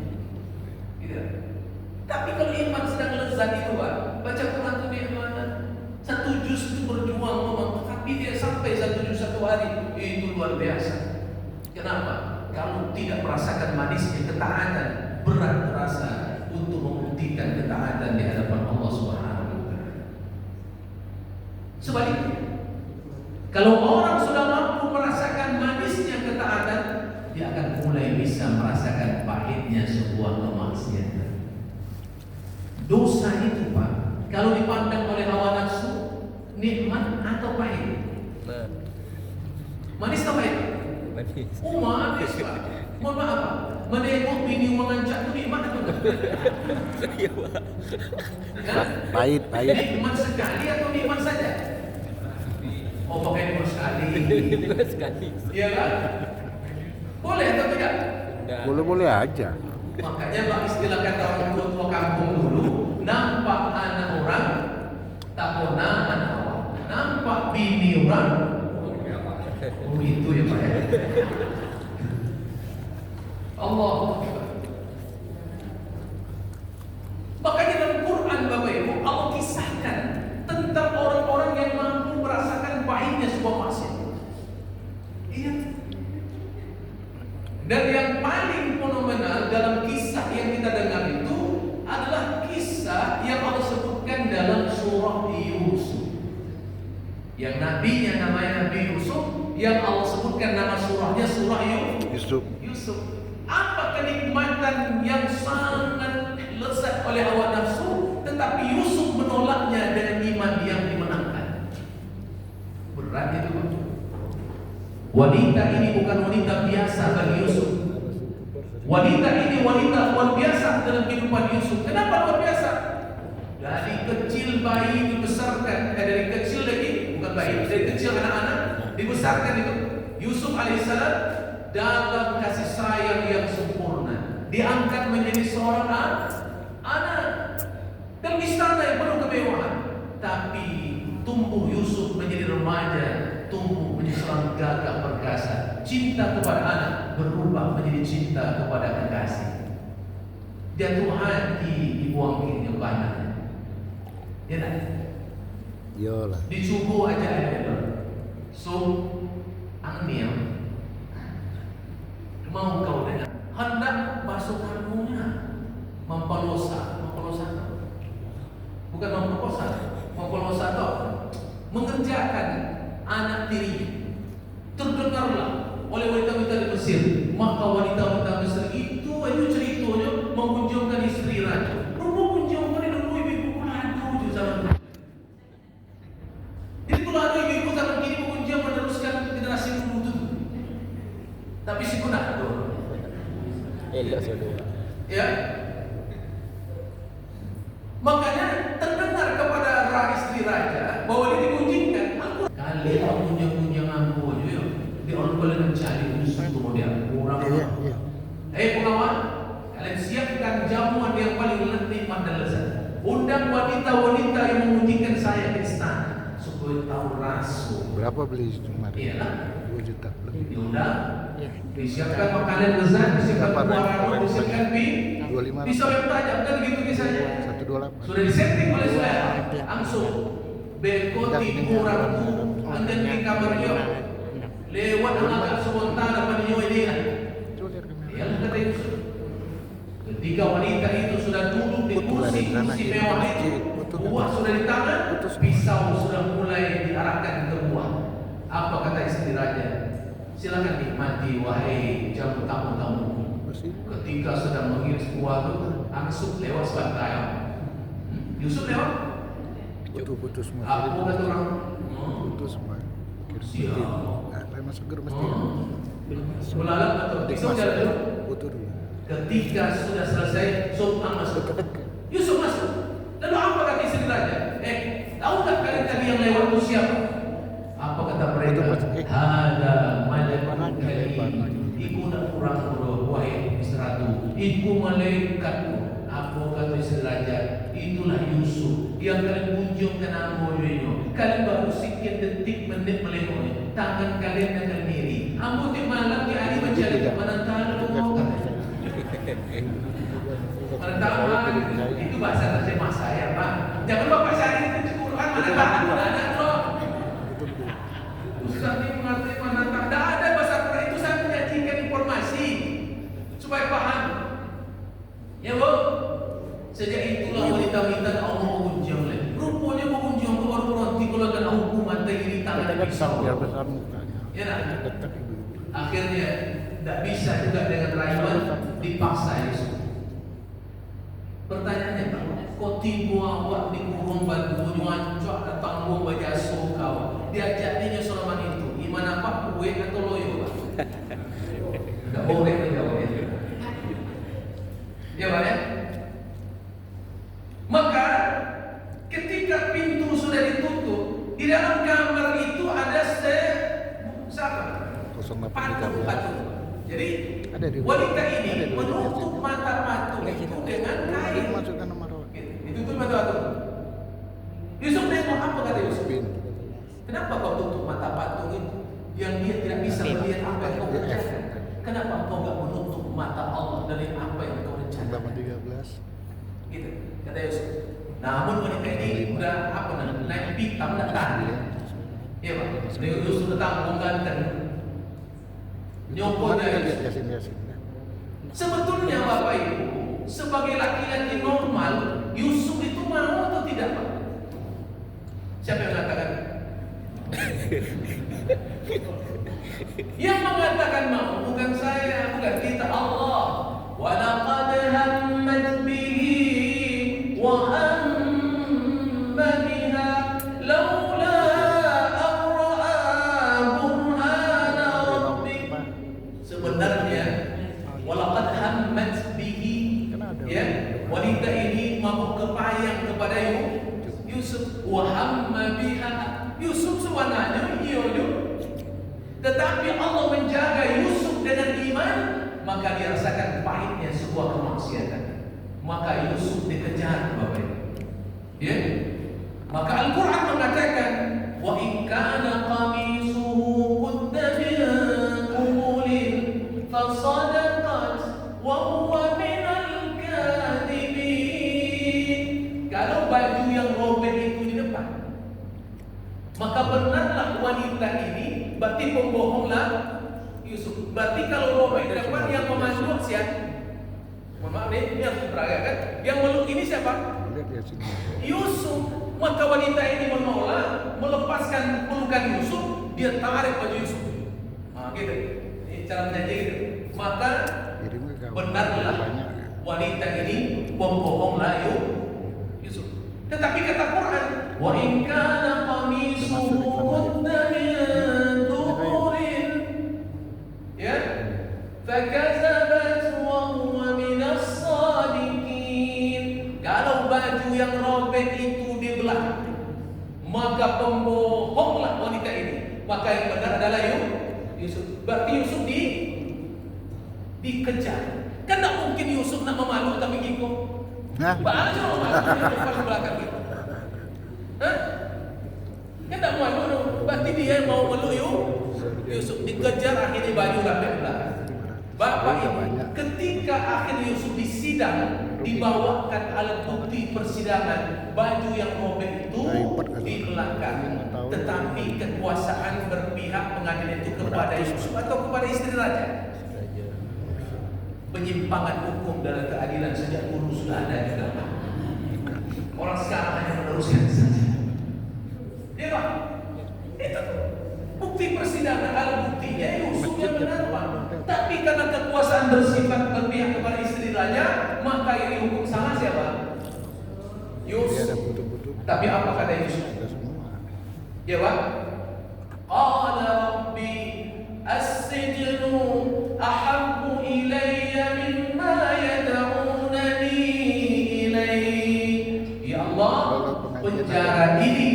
Gitu. Tapi kalau iman sedang lezat itu, Pak, baca Quran itu nikmat. Satu juz itu berjuang memang, tapi dia sampai satu juz satu hari, itu luar biasa. Kenapa? Kalau tidak merasakan manisnya ketaatan, berat terasa untuk membuktikan ketaatan di hadapan Allah Subhanahu wa taala. Sebaliknya, kalau orang sudah mampu merasakan manisnya ketaatan, dia akan mulai bisa merasakan pahitnya sebuah kemaksiatan. Dosa itu, Pak, kalau dipandang oleh hawa nafsu, nikmat atau pahit? Manis atau pahit? Manis. Oh, manis, Pak. Mohon maaf, Pak. Menengok bini mengancak itu nikmat atau enggak? Iya, Pak. Pahit. Nikmat sekali atau nikmat saja? Oh, pakai nikmat sekali. Nikmat sekali. Iya kan? Boleh atau tidak? Boleh-boleh aja. Makanya Pak, istilah kata orang tua kampung dulu, nampak anak orang tak pernah anak orang, nampak bini orang. Oh itu ya Pak ya. Allah. Makanya dalam Quran, Bapak Ibu, Allah kisahkan tentang orang-orang yang mampu merasakan pahitnya sebuah maksiat. Iya. Dan yang paling fenomenal dalam kisah yang kita dengar itu adalah kisah yang Allah sebutkan dalam surah Yusuf. Yang nabinya namanya Nabi Yusuf, yang Allah sebutkan nama surahnya surah Yusuf. Apa kenikmatan yang sangat lezat oleh hawa nafsu, tetapi Yusuf menolaknya dengan iman yang dimenangkan. Berat itu, Pak. Wanita ini bukan wanita biasa bagi Yusuf. Wanita ini wanita luar biasa dalam kehidupan Yusuf. Kenapa luar biasa? Dari kecil bayi dibesarkan, dari kecil lagi, bukan bayi, dari kecil anak-anak dibesarkan itu. Yusuf alaihissalam dalam kasih sayang yang sempurna, diangkat menjadi seorang anak dalam istana yang penuh kemewahan. Tapi tumbuh Yusuf menjadi remaja, tumbuh menjadi seorang gagah perkasa. Cinta kepada anak berubah menjadi cinta kepada kekasih. Jatuh hati dibuang ke anaknya. Ya tak? Iyalah. Dicukup aja ya. So, angnia mau kau dengar hendak basuh kampungnya memperkosa bukan memperkosa atau mengerjakan anak tirinya. Terdengarlah oleh wanita-wanita di Mesir, maka wanita-wanita Mesir itu ceritanya mengunjungkan istri raja. Mengunjungkan dulu ibu peladu zaman dulu. Jadi kalau ada ibu zaman kini mengunjung meneruskan generasi dulu itu. Tapi si kunak tu. Elok saudara. Ya. Makanya terdengar kepada istri raja bahwa dia dikunjungkan. Kali aku kunjung aku aja di orang boleh mencari musuh kemudian orang. Pengawal, kalian siapkan jamuan yang paling nikmat dan lezat. Undang wanita-wanita yang mengunjungkan saya ke istana supaya tahu rasa. Berapa beli kemarin? Iyalah. 2 juta lebih. Diundang, disiapkan makanan lezat, disiapkan buah disiapkan mie, 25. pisau yang tajam kan gitu kisahnya. 128. Sudah disetting oleh saya, langsung bekoti kurang tu, angin di kamarnya, lewat anak sebentar dapat nyoy dia. Yang kata Yusuf, ketika wanita itu sudah duduk di kursi mewah itu, buah sudah di tangan, pisau sudah mulai diarahkan ke buah. Apa kata istri raja? Silakan nikmati wahai jamu tamu-tamu. Ketika sedang mengiris buah itu, langsung lewat sebantai. Yusuf lewat? Putus semua. Apa kata orang? Putus semua. Siap. Lima seger mesti. Belalang atau Yusuf jalan dulu. Putus dulu. Ketika sudah selesai, Sultan masuk. Yusuf masuk. Lalu apa kata istri raja? Tahukah kalian tadi yang lewat itu siapa? Apa kata mereka? Hada malakun karim. Iku nak kurang bodoh, wahai istri ratu. Iku malaikatku. Apa kata istri raja? Itulah Yusuf yang kalian kunjungkan ambonya. Kalian baru sekian detik menit melihatnya. Tangan kalian akan miri. Ambo di malam di hari mencari mana tahu mana tahu itu bahasa terjemah saya Pak. Jangan bapak cari itu Quran mana tahu ada loh. Ustaz ini mengerti mana tahu. Tidak ada bahasa Quran itu, saya menyajikan informasi supaya paham. Ya Bu. Sejak itulah wanita-wanita Allah mengunjung lagi. Rupanya mengunjung ke baru berhenti kalau ada hukuman dari tangan pisau. Biar besar mukanya. Ya nak. Akhirnya tidak bisa juga dengan rayuan dipaksa Yusuf. Pertanyaannya Pak, kau timbul awak di kurung batu nyuancok datang buang bajaso kau. Diajaknya selaman itu. Gimana Pak, kue atau loyo Pak? Tidak boleh menjawab itu. Ya Pak ya. Maka ketika pintu sudah ditutup, di dalam kamar itu ada patung. Jadi wanita ini menutup mata patung itu dengan kain. Masukkan nomor. Ditutup mata patung. Yusuf nengok, apa kata Yusuf? Kenapa kau tutup mata patung itu yang dia tidak bisa melihat apa yang kau kerjakan? Kenapa kau tidak menutup mata Allah dari apa yang kau rencanakan? 13. Gitu, kata Yusuf. Namun wanita ini udah naik pitam tak tahan. Iya Pak. Yusuf datang mengganteng. Nyopot dari Yusuf. Sebetulnya Bapak Ibu, sebagai laki-laki normal, Yusuf itu mau atau tidak Pak? Siapa yang mengatakan? Yang mengatakan mau bukan saya, bukan kita, Allah. Wa laqad hammat bihi wa hamma biha laula an ra'a burhana rabbih. Sebenarnya walaqad hammat bihi, ya, wanita ini mau kepayang kepada Yusuf. Wa hamma biha, Yusuf sebenarnya tetapi Allah menjaga Yusuf dengan iman, maka dia rasakan pahitnya sebuah kemaksiatan. Maka Yusuf dikejar Bapak Ibu. Ya. Maka Al-Quran mengatakan, wa in kana qamisuhu qudda min qubulin fasadaqat wa huwa minal kadhibin. Kalau baju yang robek itu di depan, wanita ini berarti pembohonglah Yusuf. Berarti kalau Robek dapat yang memeluk siapa? Mohon maaf nih, ini harus diperagakan. Yang meluk ini siapa? Lihat dia sini. Yusuf. Maka wanita ini menolak, melepaskan pelukan Yusuf, dia tarik baju Yusuf. Gitu. Ini cara menyanyi gitu. Maka Kirim ke kawan. benarlah Banyak. wanita ini pembohonglah Yusuf. Tetapi kata Quran, wa in kana qamisuhu qudda min duburin, ya, fakazabat wa huwa min as-sadiqin. Kalau baju yang robek itu dibelah, maka pembohonglah wanita ini. Maka yang benar adalah Yusuf. Berarti Yusuf dikejar. Kan tak mungkin Yusuf nak memeluk tapi ngikut. Hah? Banyak orang malu pas belakang gitu. Hah? Kan tak malu tu. Berarti dia mau meluk Yusuf dikejar, akhirnya baju rapi belakang. Bapak ibu, ketika akhir Yusuf disidang, dibawakan alat bukti persidangan, baju yang robek itu di belakang. Tetapi kekuasaan berpihak pengadilan itu kepada Yusuf atau kepada istri raja. Penyimpangan hukum dalam keadilan sejak dulu sudah ada juga. Orang sekarang hanya meneruskan saja. Ya Pak, itu bukti persidangan, alat buktinya Yusuf yang benar Pak. Tapi karena kekuasaan bersifat berpihak kepada istri raja, maka yang dihukum salah siapa? Yusuf. Dia ada butuh-butuh. Tapi apa kata Yusuf? Ada semua. Ya Pak. Qala Rabbi as-sijnu ahabbu ilayya mimma yad'unani ilayhi. Ya Allah, penjara ini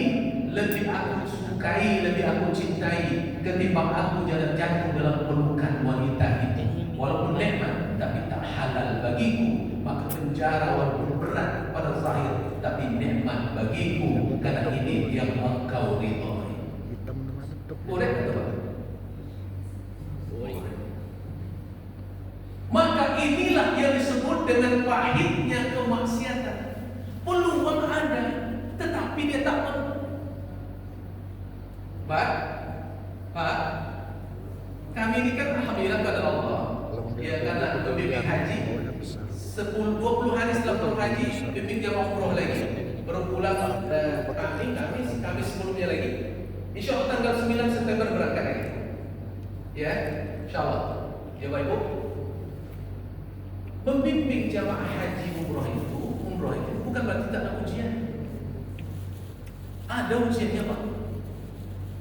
lebih aku sukai, lebih aku cintai ketimbang aku jatuh dalam pelukan wanita ini. Walaupun nikmat tapi tak halal bagiku, maka penjara walaupun berat pada zahir tapi nikmat bagiku karena ini yang engkau ridhoi. Hitam dengan bentuk. Boleh atau tak? Maka inilah yang disebut dengan pahitnya kemaksiatan. Peluang ada, tetapi dia tak mau. Pak, kami ini kan alhamdulillah kepada Allah. Ya karena pembimbing haji 10-20 hari setelah pulang haji, bimbing jamaah umroh lagi. Baru pulang kami sebelumnya lagi. Insya Allah tanggal 9 September berangkat lagi. Ya, insya Allah. Ya Bapak Ibu, membimbing jamaah haji umroh itu bukan berarti tak ada ujian. Ada ujiannya Pak.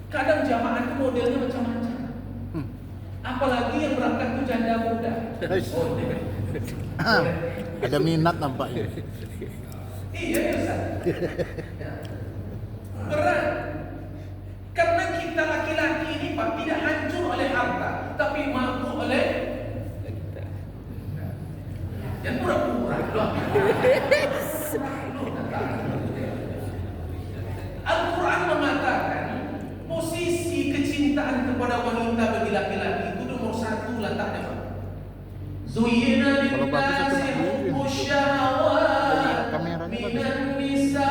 Kadang jamaah itu modelnya macam-macam. Apalagi yang berangkat itu janda muda. Ada minat nampaknya. Iya Ustaz. Berat. Karena kita laki-laki ini Pak tidak hancur oleh harta, tapi mampu oleh yang pura-pura. Al-Quran mengatakan posisi kecintaan kepada wanita bagi laki-laki itu nomor 1 letaknya Pak. Zuyyina lin-nasi hubbus syahawat minan nisa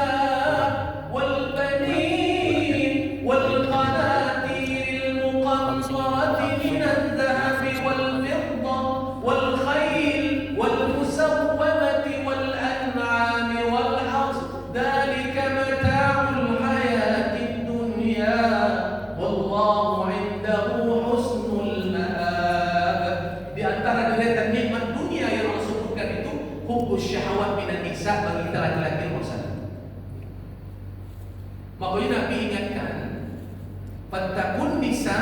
wal banin wal qanatiril muqantarati minadh dhahabi wal fiddah wal khayl wal musawwamati wal an'ami wal harth dzalika mata'ul hayatid dunya wallahu 'indahu husnul ma'ab. Di antara deretan nikmat dunia yang Allah sebutkan itu hubbus syahwat minan nisa bagi kita laki-laki nomor 1. Makanya Nabi ingatkan, fattakun nisa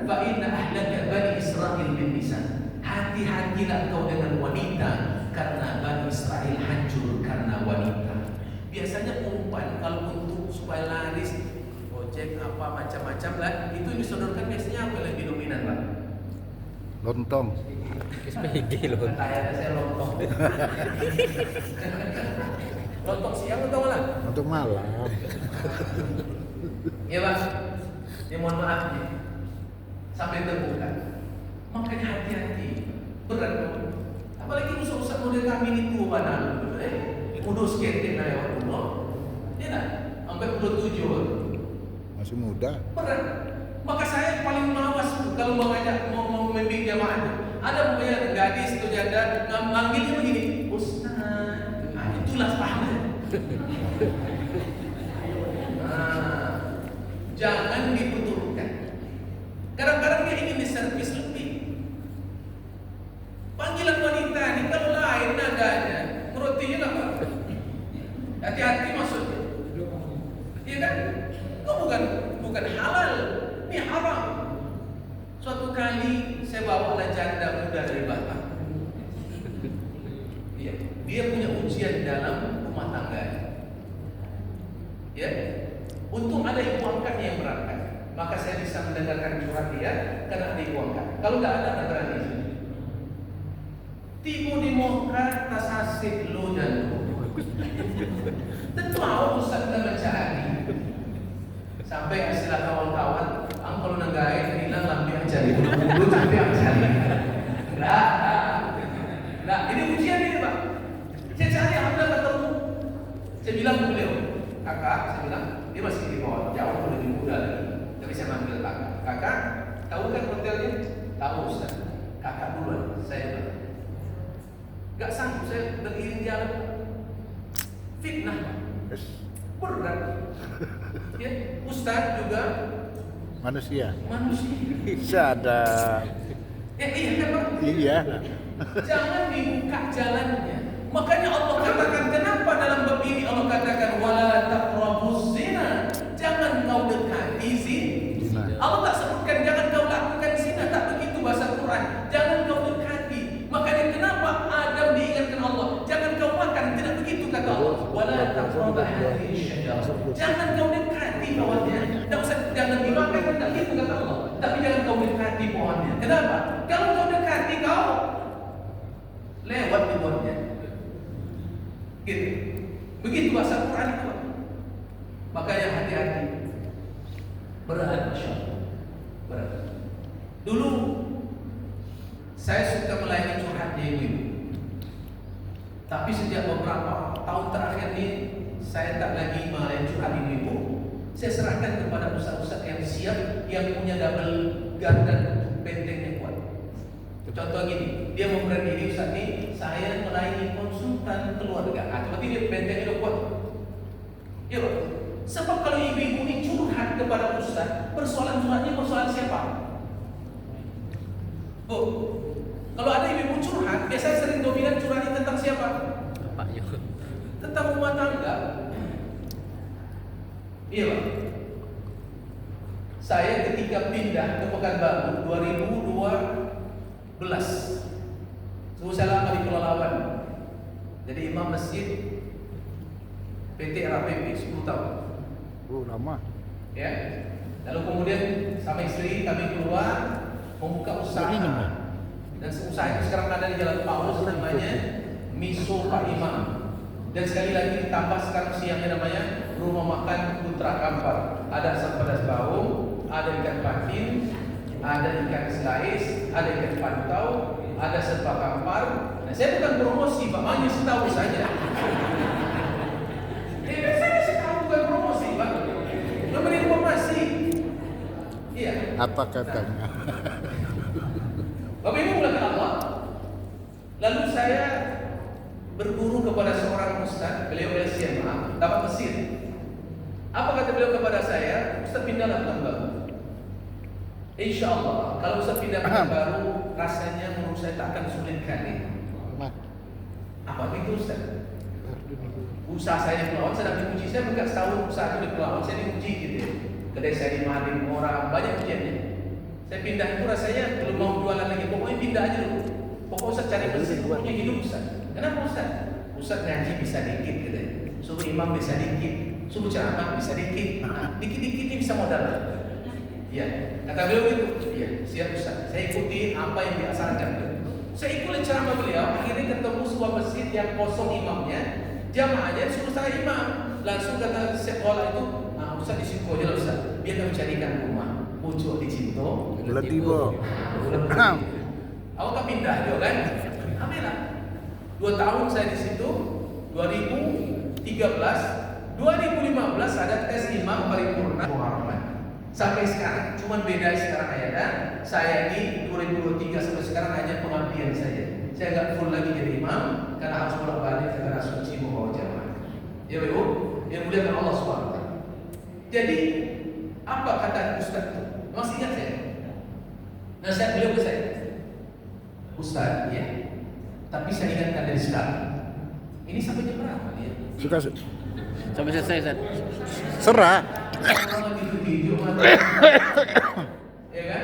fa inna ahlaka bani Israil bin nisa. Hati-hatilah kau dengan wanita karena Bani Israel hancur karena wanita. Biasanya umpan kalau untuk supaya laris gojek apa macam-macam lah, itu disodorkan biasanya apa yang lebih dominan Pak? Lontong. SPG loh. Saya lontong. Lontong siang atau malam? Untuk malam. Ya Pak, ya mohon maaf nih, sampai terbuka. Makanya hati-hati, berat dong. Apalagi rusak-rusak model kami ini tua banal, kudus ketik na ya Allah. Ya tak? sampai 27. Masih muda. Berat. Maka saya paling mawas kalau mengajak mau membimbing jamaah itu. Ada pokoknya gadis atau janda manggilnya begini, Ustaz. Nah, itulah pahamnya. Jangan diperturutkan. Kadang-kadang dia ingin diservis lebih. Panggilan wanita ini kalau lain nadanya, merotinya apa? Hati-hati maksudnya. Iya kan? Itu bukan halal, ini haram. Suatu kali saya bawa janda muda dari Batam. Iya, dia punya ujian dalam rumah tangga. Ya, untung ada ibu angkatnya yang berangkat, maka saya bisa mendengarkan curhat dia karena ada ibu angkat. Kalau nggak ada, nggak berani. Tibu di muka tas hasil lu dan lu. Tentu awak Ustaz dan mencari. Sampai istilah kawan-kawan, kalau nenggain hilang lambi aja dulu sampai cari. Nah, ini ujian ini Pak. Saya cari alhamdulillah ketemu. Saya bilang ke beliau, kakak, saya bilang dia masih di bawah, jauh lebih muda lagi. Tapi saya manggil kakak. Kakak, tahu kan hotelnya? Tahu Ustaz. Kakak duluan, saya bilang. Gak sanggup saya beriring jalan. Fitnah. Berat. Ya, Ustaz juga Manusia. manusia. Ada. Iya kan Pak? Iya. Jangan dibuka jalannya. Makanya Allah katakan, kenapa dalam bab ini Allah katakan wala taqrabuz zina. Jangan kau dekati zina. Allah tak sebutkan jangan kau lakukan zina, tak begitu bahasa Quran. Jangan kau dekati. Makanya kenapa Adam diingatkan Allah, jangan kau makan, tidak begitu kata Allah. Wala taqrabuz hadhihi syajarah. Jangan kau dekati bawahnya. Jangan dimakan, tak begitu kata Allah. Tapi jangan kau dekati pohonnya. Kenapa? Kalau kau dekati kau lewat di bawahnya. Gitu. Begitu bahasa Quran itu. Makanya hati-hati. Berat, Masya Allah. Berat. Dulu saya suka melayani curhat di ibu. Tapi sejak beberapa tahun terakhir ini saya tak lagi melayani curhat di ibu. Saya serahkan kepada ustaz-ustaz yang siap, yang punya double guard dan benteng yang kuat. Contoh gini, dia memberani diri Ustaz ini, saya melayani konsultan keluarga. Berarti dia bentengnya udah kuat. Ya Pak. Sebab kalau ibu-ibu ini curhat kepada Ustaz, persoalan curhatnya persoalan siapa? Bu, kalau ada ibu-ibu curhat, biasanya sering dominan curhatnya tentang siapa? Bapaknya. Tentang rumah tangga. Iya Pak. Saya ketika pindah ke Pekanbaru 2012, saya lama di Pelalawan, jadi imam masjid PT RAPP 10 tahun. Lama. Ya. Lalu kemudian sama istri kami keluar membuka usaha. Dan usaha itu sekarang ada di Jalan Paulus, namanya Miso Pak Imam. Dan sekali lagi ditambah sekarang siangnya namanya Rumah Makan Putra Kampar. Ada asam pedas bawang, ada ikan patin, ada ikan slice, ada ikan pantau, ada serba kampar. Nah, saya bukan promosi, Pak, hanya setahu saja. Saya setahu bukan promosi, Pak. Memberi informasi. Iya. Apa katanya? Bapak Ibu mulakan Allah. Lalu saya berguru kepada seorang ustaz, beliau SMA, dapat Mesir. Apa kata beliau kepada saya? Ustaz pindahlah ke Pekanbaru. Insya Allah, kalau Ustaz pindah ke Pekanbaru, rasanya menurut saya tak akan sulit kali. Apa itu Ustaz? Usaha saya di Pelawan, saya dapat dipuji. Saya bukan setahun usaha itu di Pelawan, saya dipuji gitu ya. Kedai saya di Mading, orang banyak pujiannya. Saya pindah itu rasanya belum mau jualan lagi, pokoknya pindah aja dulu. Pokoknya Ustaz cari bersih, pokoknya hidup Ustaz. Kenapa Ustaz? Ustaz ngaji bisa dikit gitu ya. Suruh imam bisa dikit, suruh ceramah bisa dikit. Nah, dikit-dikit ini bisa modal. Ya, kata beliau gitu. Iya, siap Ustaz. Saya ikuti apa yang diasalkan beliau. Saya ikuti ceramah beliau. Akhirnya ketemu sebuah masjid yang kosong imamnya, jamaahnya suruh saya imam. Langsung kata sekolah itu, nah Ustaz di situ aja lah Ustaz. Biar kami carikan rumah. Pucuk di situ. Bulan tiba. Aku tak pindah dia kan? Alhamdulillah. 2 tahun saya di situ. 2013 2015 ada tes imam paripurna Muharram. Sampai sekarang, cuman beda sekarang ayatnya. Saya ini 2023 sampai sekarang hanya pengabdian saja. Saya nggak full lagi jadi imam karena harus bolak-balik ke tanah suci membawa jamaah. Ya Bu, yang mulia dengan Allah SWT. Jadi apa kata Ustaz itu? Masih ingat saya? Nasihat beliau ke saya, Ustaz, ya. Tapi saya ingatkan dari sekarang. Ini sampai jam berapa dia? Suka Sampai selesai, Ustaz. serah. Orang gitu video ya kan?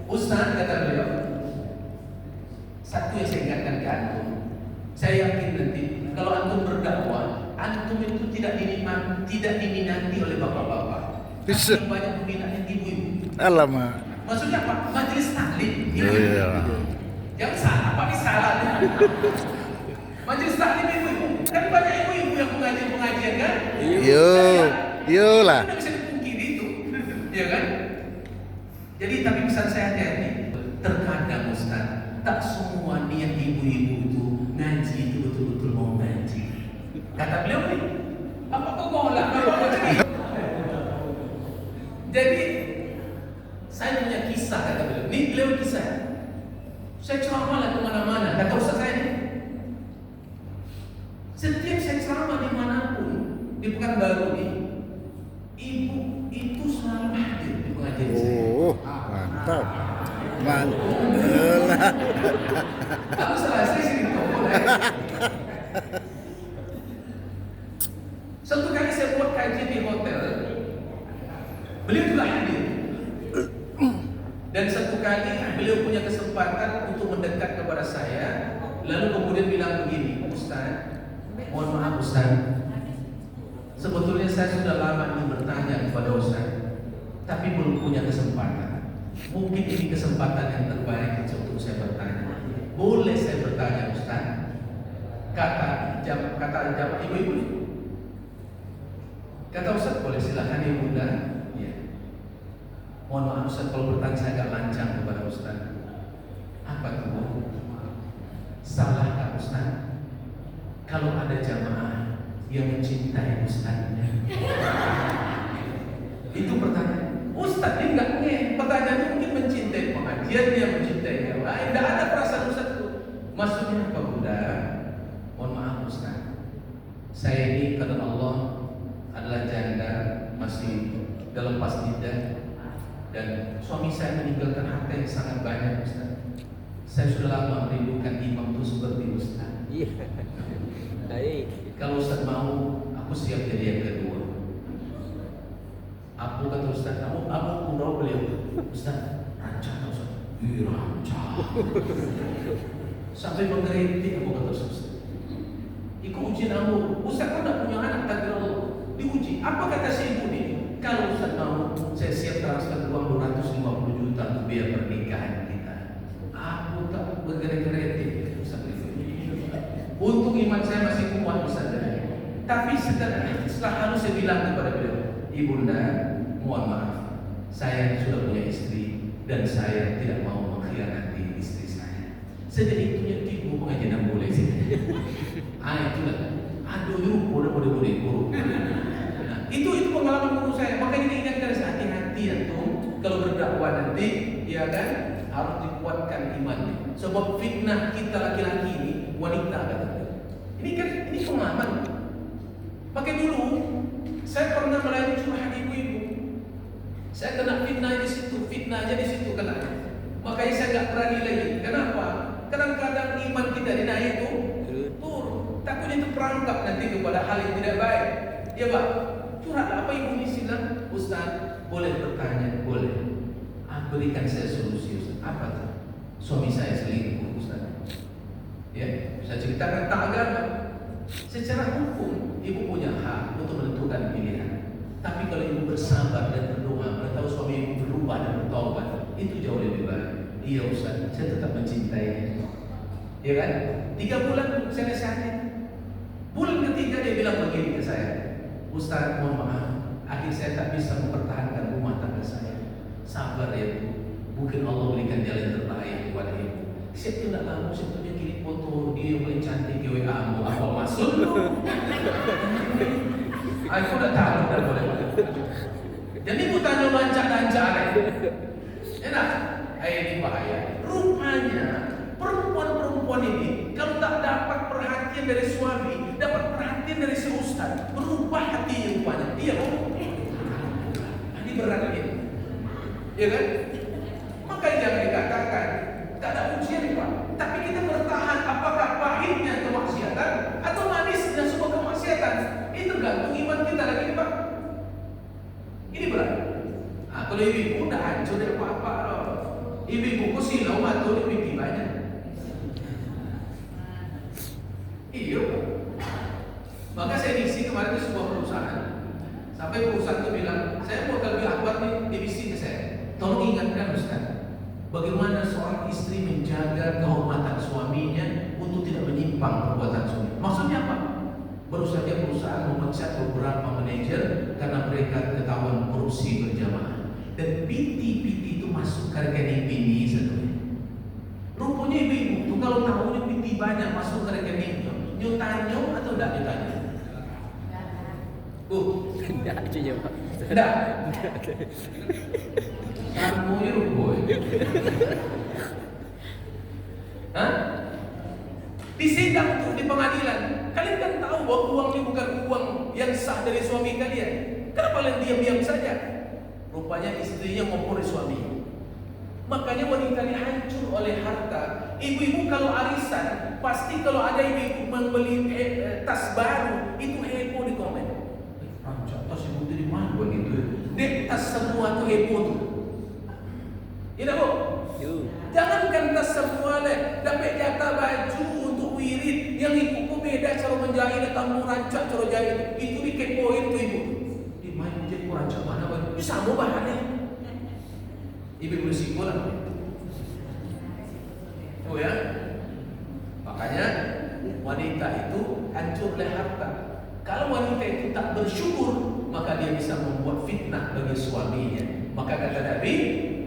Ustaz kata beliau, satu yang saya ingatkan ke antum, saya yakin nanti kalau antum berdakwah, antum itu tidak diminati oleh bapak-bapak. Bisa. Yang banyak peminatnya ibu-ibu. Alamak. Maksudnya apa? Majelis taklim. Iya. Jangan salah, apa nih salah? Majelis taklim ibu-ibu. Kan banyak ibu-ibu yang pengajian kan? Yo lah. Tidak bisa dipungkiri itu, ya kan? Jadi tapi pesan saya hati-hati. Terkadang Ustaz, tak semua niat ibu-ibu itu ngaji itu betul-betul mau ngaji. Kata beliau nih, apa kau golak? Jadi saya punya kisah kata beliau. Ini beliau kisah. Saya ceramah lah kemana-mana. Kata Ustaz saya nih, setiap saya ceramah dimanapun di Pekanbaru ini, ibu itu selalu hadir di pengajian saya. Oh, mantap. Mantap. Aku selesai sini toko lah. Satu kali saya buat kajian di hotel, beliau juga hadir. Dan satu kali beliau punya kesempatan untuk mendekat kepada saya, lalu kemudian bilang begini, Ustaz, mohon maaf Ustaz, sebetulnya saya sudah lama ingin bertanya kepada Ustaz, tapi belum punya kesempatan. Mungkin ini kesempatan yang terbaik untuk saya bertanya. Boleh saya bertanya Ustaz? Kata jawab ibu-ibu. Kata Ustaz, boleh silakan ya Bunda. Ya. Mohon maaf Ustaz kalau bertanya saya agak lancang kepada Ustaz. Apa itu Bu? Salah tak Ustaz? Kalau ada jamaah yang mencintai Ustaznya. Itu pertanyaan. Ustaz ini enggak nih. Pertanyaan itu mungkin mencintai pengajiannya, mencintai yang lain. Tidak ada perasaan Ustaz itu. Maksudnya apa Bunda? Mohon maaf Ustaz. Saya ini karena Allah adalah janda, masih dalam pas iddah, dan suami saya meninggalkan harta yang sangat banyak Ustaz. Saya sudah lama merindukan imam itu seperti Ustaz. Iya. Baik. Kalau Ustaz mau, aku siap jadi yang kedua. Aku kata Ustaz, kamu umroh beliau. Ustaz, rancang Ustaz. Iya rancang. Sampai mengkritik aku kata Ustaz. Ikut ujian aku. Ustaz kau tak punya anak takdir Allah. Diuji. Apa kata si ibu ini? Kalau Ustaz mau, saya siap transfer uang 250 juta untuk biaya pernikahan kita. Aku tak bergerak-gerak Ustaz. Untung iman saya masih kuat Ustaz. Tapi setelah harus saya bilang kepada beliau, Ibunda, mohon maaf, saya sudah punya istri dan saya tidak mau mengkhianati istri saya. Sejak itunya ibu pengajian yang boleh sih. Itulah. Aduh, yuk, boleh. Nah, itu pengalaman guru saya. Makanya kita ingatkan hati-hati ya tuh kalau berdakwah nanti, ya kan, harus dikuatkan imannya. Sebab fitnah kita laki-laki ini wanita kata. Ini kan pengalaman. Pakai dulu. Saya pernah melayani curhat ibu-ibu. Saya kena fitnah di situ, fitnah aja di situ kena. Makanya saya nggak berani lagi. Kenapa? Kadang-kadang iman kita dinaik itu turun. Takutnya itu perangkap nanti kepada hal yang tidak baik. Ya Pak, curhat apa ibu ini bilang? Ustaz, boleh bertanya? Boleh. Berikan saya solusi Ustaz. Apa tuh? Suami saya selingkuh Ustaz. Ya, saya ceritakan tak agama. Secara hukum, ibu punya hak untuk menentukan pilihan. Tapi kalau ibu bersabar dan berdoa, beritahu suami ibu berubah dan bertaubat, itu jauh lebih baik. Iya Ustaz, saya tetap mencintainya. Ya kan? 3 bulan saya nasihatin. Bulan ketiga dia bilang begini ke saya, Ustaz, mohon maaf, akhir saya tak bisa mempertahankan rumah tangga saya. Sabar ya Bu, mungkin Allah berikan jalan terbaik kepada ibu. Saya tidak lama, saya punya kirim foto dia yang paling cantik di WA-mu. Apa maksud lu? Aku udah tahu dah boleh. Jadi aku tanya lancar-lancar enak. Ini bahaya. Rupanya perempuan-perempuan ini kalau tak dapat perhatian dari suami, dapat perhatian dari si ustaz, berubah hatinya rupanya. Iya, ini berat ini. Ya kan? Makanya jangan dikatakan tak ada ujian, Pak. Tapi kita bertahan apakah pahitnya kemaksiatan atau manisnya sebuah kemaksiatan. Itu tergantung iman kita lagi, Pak. Ini berat. Nah, kalau ibu udah hancur dari apa-apa loh. Ibu kok silau matur mimpi banyak. Iya, Pak. Maka saya ngisi kemarin di sebuah perusahaan. Sampai perusahaan itu bilang, saya mau lebih akbar nih, divisi ke saya. Tolong ingatkan Ustaz, bagaimana seorang istri menjaga kehormatan suaminya untuk tidak menyimpang perbuatan suami. Maksudnya apa? Baru saja perusahaan memecat beberapa manajer karena mereka ketahuan korupsi berjamaah. Dan PT itu masuk ke rekening bini satunya. Rupanya ibu-ibu itu kalau tahunya PT banyak masuk ke rekeningnya, nyutanyo atau tidak nyutanyo? Tidak aja Pak. Tidak. Kamu itu boy. Hah? Di sidang tuh, di pengadilan, kalian kan tahu bahwa uang ini bukan uang yang sah dari suami kalian. Kenapa kalian diam-diam saja? Rupanya istrinya ngompori suami. Makanya wanita ini hancur oleh harta. Ibu-ibu kalau arisan, pasti kalau ada ibu-ibu membeli tas baru, itu heboh di komen. Rancak tas ibu dari mana begitu? Dek, tas semua tuh heboh tuh. Iya, Bu? Jangankan tas semua leh, dapat jatah baju untuk wirid yang ibu ku beda cara menjahit, tamu rancak cara jahit. Itu dikepoin tuh ibu. Di main jadi rancak mana baju? Ini sama bahannya. Ibu bersih lah. Oh ya. Makanya wanita itu hancur oleh harta. Kalau wanita itu tak bersyukur, maka dia bisa membuat fitnah bagi suaminya. Maka kata Nabi,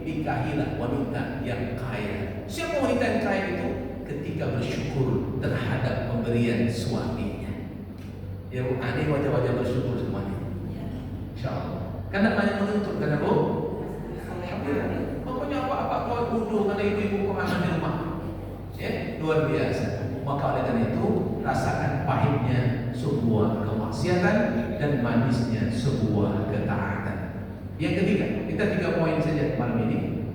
nikahilah wanita yang kaya. Siapa wanita yang kaya itu? Ketika bersyukur terhadap pemberian suaminya. Ya, aneh wajah-wajah bersyukur semuanya. Insyaallah. Karena banyak menuntut, karena Bu. Pokoknya apa-apa kau bodoh karena ibu-ibu kau aman di rumah. Ya, luar biasa. Maka oleh karena itu rasakan pahitnya sebuah kemaksiatan dan manisnya sebuah ketaatan. Yang ketiga, kita 3 poin saja malam ini.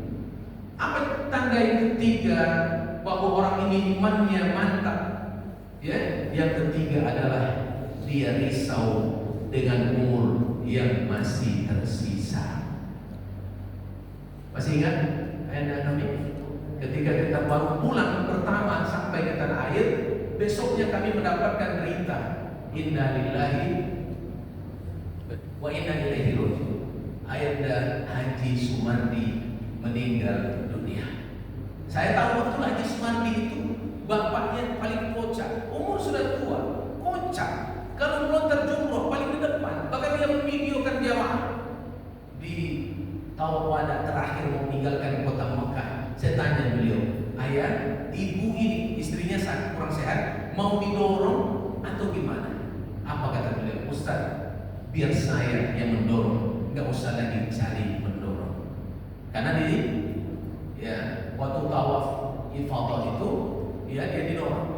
Apa tanda yang ketiga bahwa orang ini imannya mantap? Ya, yang ketiga adalah dia risau dengan umur yang masih tersisa. Masih ingat ayat Nabi? Ketika kita baru pulang pertama sampai ke tanah air, besoknya kami mendapatkan berita, inna lillahi wa inna ilaihi raji'un. Ayanda Haji Sumardi meninggal dunia. Saya tahu betul Haji Sumardi itu bapaknya paling kocak, umur sudah tua, kocak. Kalau melontar jumroh paling di depan, bahkan dia memvideokan jamaah di tawaf wada terakhir mau meninggalkan kota Mekah. Saya tanya beliau, ayah, ibu ini istrinya kurang sehat, mau didorong atau gimana? Apa kata beliau? Ustaz, biar saya yang mendorong, nggak usah lagi cari mendorong. Karena di waktu tawaf ifadah itu, dia didorong,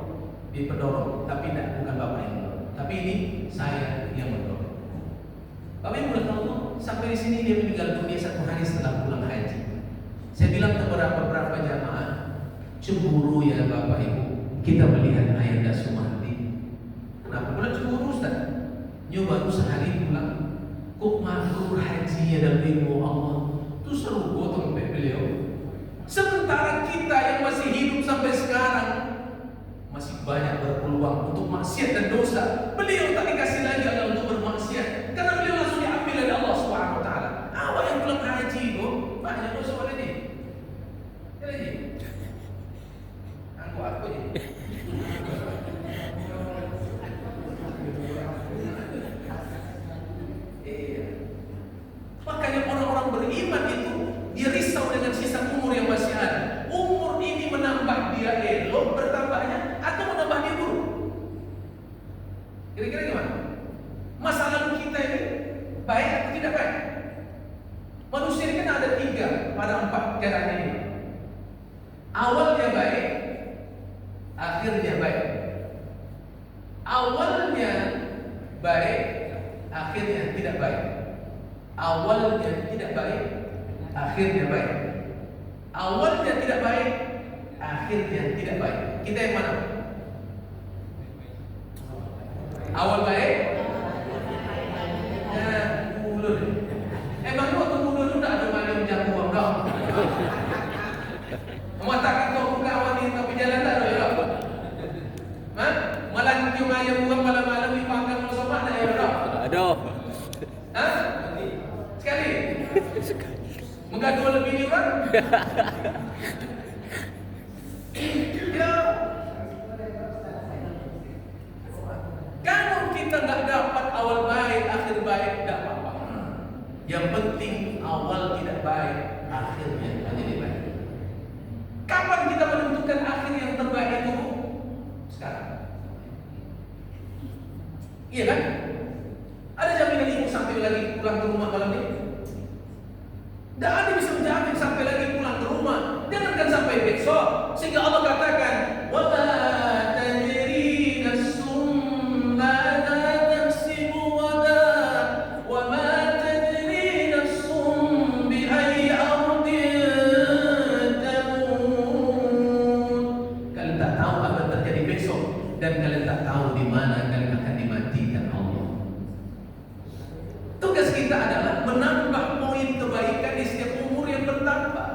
dipedorong, tapi bukan bapak yang mendorong. Tapi ini saya yang mendorong. Bapak yang boleh tahu, sampai di sini dia meninggal dunia 1 hari setelah pulang haji. Saya bilang kepada beberapa jamaah, cemburu ya Bapak Ibu, kita melihat Ayanda Sumardi. Kenapa pula cemburu Ustaz? Baru sehari pulang, kok mabrur hajinya dan ilmu Allah. Itu seru gotong beliau. Sementara kita yang masih hidup sampai sekarang masih banyak berpeluang untuk maksiat dan dosa. Beliau tak dikasih lagi Allah untuk bermaksiat karena beliau langsung diambil oleh Allah Subhanahu wa taala. Awak yang pulang haji kok banyak dosa pada ini. Jadi aku ini. Makanya orang-orang beriman itu dia risau dengan sisa umur yang masih ada. Umur ini menambah dia elok bertambahnya atau menambah dia buruk? Kira-kira gimana? ada 4 keadaan ini. Awalnya baik, akhirnya baik. Awalnya baik, akhirnya tidak baik. Awalnya tidak baik, akhirnya baik. Awalnya tidak baik, akhirnya tidak baik. Kita yang mana? Awal baik, ya ulun. Emang waktu ulun udah ada malam jamu kau. Mengatakan kau buka wanita tapi jalan tak ada ya. Hah? Malam cium ayam bukan malam-malam dipanggang sama ada ya tak? Aduh. Hah? Sekali. Menggaduh lebih ni orang? Ya. Kalau kita tak dapat awal baik, akhir baik, tak apa-apa. Yang penting awal tidak baik, akhirnya menjadi baik. Kapan kita menentukan akhir yang terbaik itu? Sekarang. Iya kan? Ada jaminan ibu sampai lagi pulang ke rumah malam ini? Tidak ada bisa menjamin sampai lagi pulang ke rumah. Jangankan sampai besok. Sehingga Allah katakan, وَمَا تَدْرِي نَفْسٌ مَاذَا تَكْسِبُ غَدًا وَمَا تَدْرِي نَفْسٌ بِأَيِّ أَرْضٍ تَمُوتُ. Kalian tak tahu apa yang terjadi besok, dan kalian tak tahu di mana kalian akan dimatikan Allah. Tugas kita adalah menambah poin kebaikan di setiap umur yang bertambah.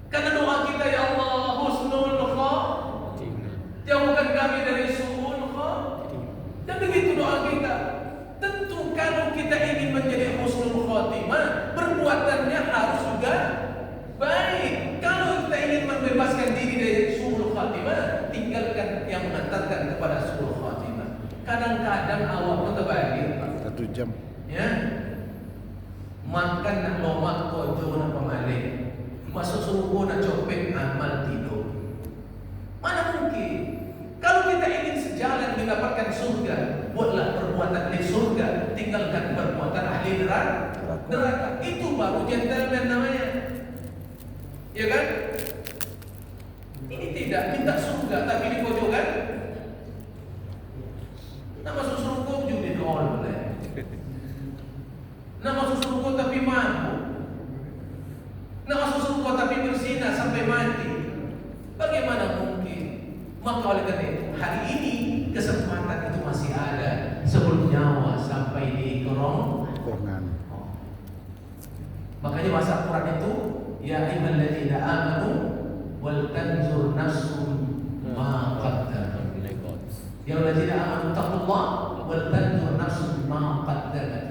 Karena doa kita, ya Allah, husnul khatimah, jauhkan kami dari su'ul khatimah. Dan begitu doa kita. Tentu kalau kita ingin menjadi husnul khatimah, perbuatannya harus juga baik. Kalau kita ingin membebaskan diri dari su'ul khatimah, tinggalkan yang mengantarkan kepada su'ul khatimah. Kadang-kadang awak itu terbalik, Pak. 1 jam. Ya, makan nak lomak kojo nak pemalik, masuk suruh nak copet amal tidur. Mana mungkin? Kalau kita ingin sejalan mendapatkan surga, buatlah perbuatan di surga, tinggalkan perbuatan ahli neraka. Itu baru gentleman namanya. Ya kan? Ini tidak minta surga tapi dipojokan. Nak masuk surga juga didol boleh. Nak masuk surga tapi mampu. Nak masuk surga tapi berzina sampai mati. Bagaimana mungkin? Maka oleh karena itu, hari ini kesempatan itu masih ada sebelum nyawa sampai di kerongkongan. Makanya bahasa Al-Quran itu, ya ayyuhalladzina amanu wal tanzur nafsum ma qaddamat lighad. Ya ayyuhalladzina amanu taqullaha wal tanzur nafsum ma qaddamat.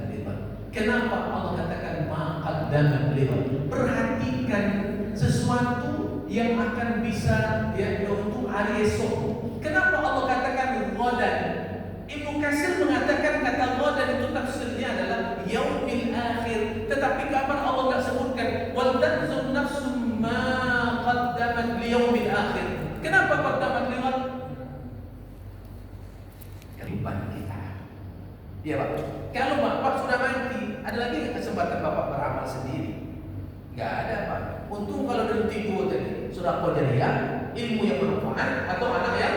Kenapa Allah katakan maqaddamat lighad? Perhatikan sesuatu yang akan bisa untuk hari esok. Kenapa Allah katakan ghadan? Ibnu Katsir mengatakan kata ghadan itu tafsirnya adalah yaumil akhir. Tetapi kapan Allah enggak sebutkan wal tanzur nafsum ma qaddamat liyaumil akhir? Kenapa qaddamat lighad? Keriban kita. Iya, Pak. Kalau Bapak sudah mati, ada lagi kesempatan Bapak beramal sendiri? Enggak ada, Pak. Untung kalau dari 3 tadi, sudah qadariyah, ilmu yang bermanfaat atau anak yang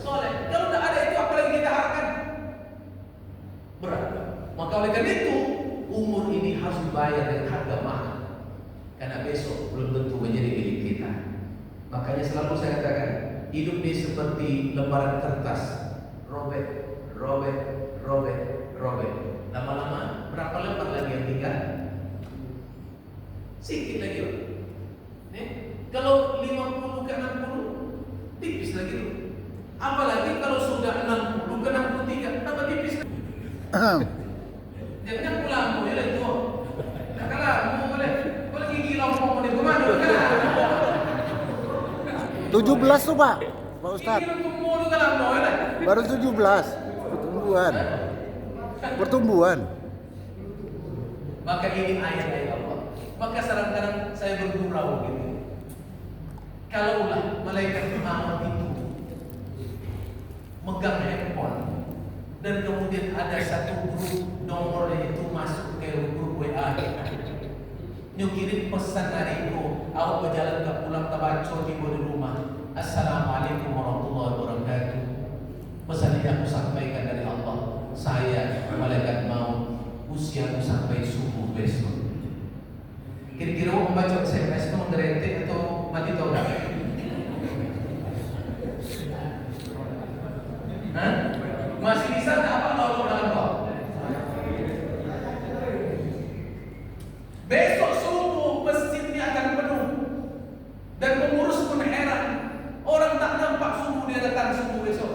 soleh. Kalau tidak ada itu, apa lagi kita harapkan? Berat. Maka oleh karena itu, umur ini harus dibayar dengan harga mahal. Karena besok belum tentu menjadi milik kita. Makanya selalu saya katakan, hidup ini seperti lembaran kertas, robek, robek, robek, robek. Lama-lama berapa lembar lagi yang tinggal? Sikit lagi, Pak. Kalau 50 ke 60, tipis lagi, Pak. Apalagi kalau sudah 60 ke 63, tambah tipis. Jangan pulang, ya lah itu. Nah, kalau boleh gigi lompong di kemana? 17 tuh Pak Ustadz. Baru 17. Pertumbuhan. Maka ini ayat-ayat Allah. Maka kadang-kadang saya bergurau gitu. Kalaulah malaikat maut itu megang handphone dan kemudian ada satu grup nomornya itu masuk ke grup WA, Nyukirin pesan dariku, awak berjalan ke pulang tabaco di rumah. Assalamualaikum warahmatullahi wabarakatuh. Pesan ini aku sampaikan dari Allah. Saya malaikat maut, usiaku sampai subuh besok. Kira-kira mau membaca SMS itu mengerentik atau mati toga? Hah? Masih bisa tak apa Allah dalam kau? Besok subuh masjid ini akan penuh dan pengurus pun heran. Orang tak nampak subuh, dia datang subuh besok.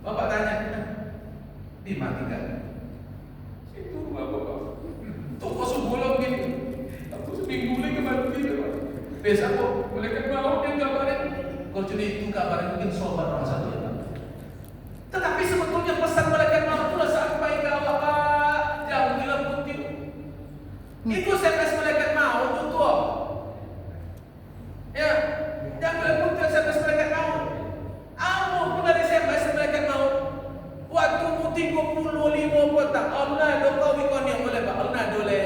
Bapak tanya, di mati kan? Itu rumah bapak. Tuh kok subuh lagi? Aku seminggu lagi kembali Pak. Besok kok mereka mau dia kabarin. Kalau cuma itu kabarin mungkin sobat orang satu ya Pak. Tetapi sebetulnya pesan malaikat maut itu sampai ke Bapak jauhilah putih. Itu SMS malaikat maut itu. Ya, jangan putih SMS malaikat maut. Apa pun dari SMS malaikat maut. Waktu putih 35 kotak. Allah do kau ikon yang boleh Pak. Allah dole.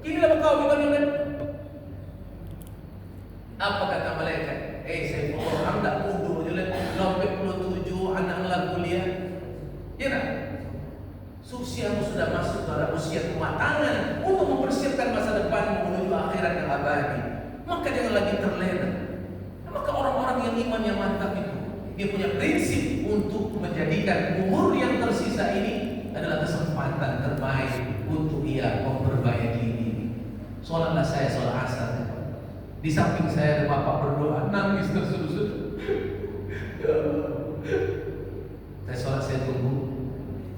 Kini lah kau ikon yang boleh. Apa kata malaikat? Saya orang tak mundur je lah. 87 anak lah kuliah. Ya tak? Usiamu sudah masuk pada usia kematangan untuk mempersiapkan masa depan menuju akhirat yang abadi. Maka jangan lagi terlena. Maka orang-orang yang iman yang mantap itu, dia punya prinsip untuk menjadikan umur yang tersisa ini adalah kesempatan terbaik untuk ia memperbaiki diri. Sholatlah saya sholat asar. Di samping saya ada bapak berdoa, nangis terseduh-seduh. Ya Allah. Saya sholat, saya tunggu.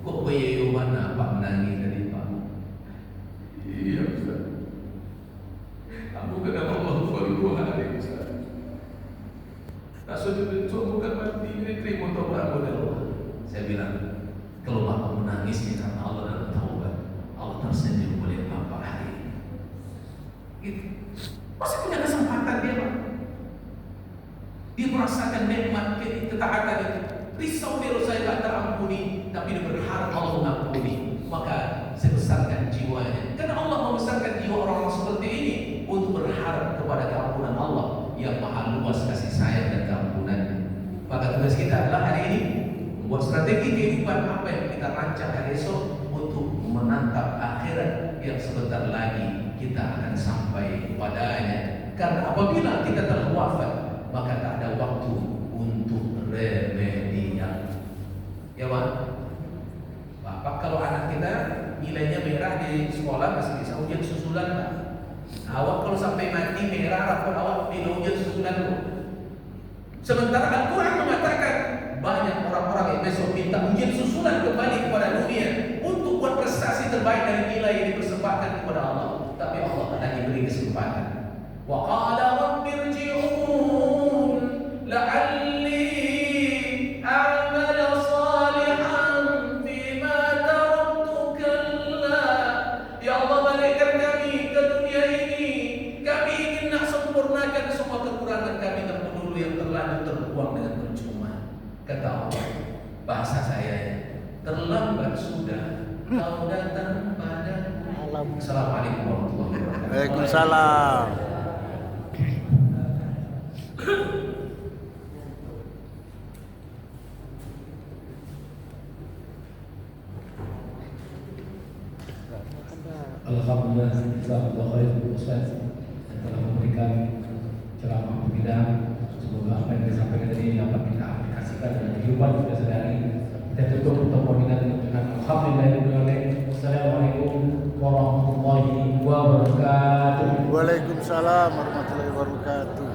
Kok bayi mana Pak menangis tadi Pak? Iya Ustaz. Aku kenapa Allah baru 2 hari Ustaz? Rasul itu bukan mati, ini terima taubat dari Allah. Saya bilang, kalau Bapak menangis ya karena Allah dalam taubat, Allah tersenyum oleh Bapak hari ini. Gitu. Masih punya kesempatan dia Pak. Dia merasakan nikmat ketaatan itu. Risau dia saya tak terampuni, tapi dia berharap Allah mengampuni. Maka saya besarkan jiwanya. Karena Allah membesarkan jiwa orang-orang seperti ini untuk berharap kepada keampunan Allah yang maha luas kasih sayang dan keampunannya. Maka tugas kita adalah hari ini membuat strategi kehidupan apa yang kita rancang hari esok untuk menatap akhirat yang sebentar lagi kita akan sampai padanya. Karena apabila kita telah wafat, maka tak ada waktu untuk remedial. Ya Pak? Bapak kalau anak kita nilainya merah di sekolah masih bisa ujian susulan Pak. Awak kalau sampai mati merah rapor awak di ujian susulan Pak. Sementara Al-Quran mengatakan banyak orang-orang yang besok minta ujian susulan kembali kepada dunia untuk buat prestasi terbaik dari nilai yang dipersembahkan kepada Allah. Tapi Allah akan diberi kesempatan. Wa qala rabbirji'un la'alli a'mal salihan fima taraktu kalla. Ya Allah, balikkan kami ke dunia ini. Kami ingin nak sempurnakan semua kekurangan kami terdahulu yang terlanjur terbuang dengan percuma. Kata Allah, bahasa saya terlambat sudah kau datang padaku. Assalamualaikum warahmatullahi wabarakatuh. Waalaikumsalam. Alhamdulillah, jazakallahu khairan Ustaz yang telah memberikan ceramah pembinaan. Semoga apa yang disampaikan tadi dapat kita aplikasikan dalam kehidupan kita sehari-hari. Kita tutup pertemuan kita dengan alhamdulillah. Wassalamualaikum warahmatullahi wabarakatuh. Waalaikumsalam warahmatullahi wabarakatuh.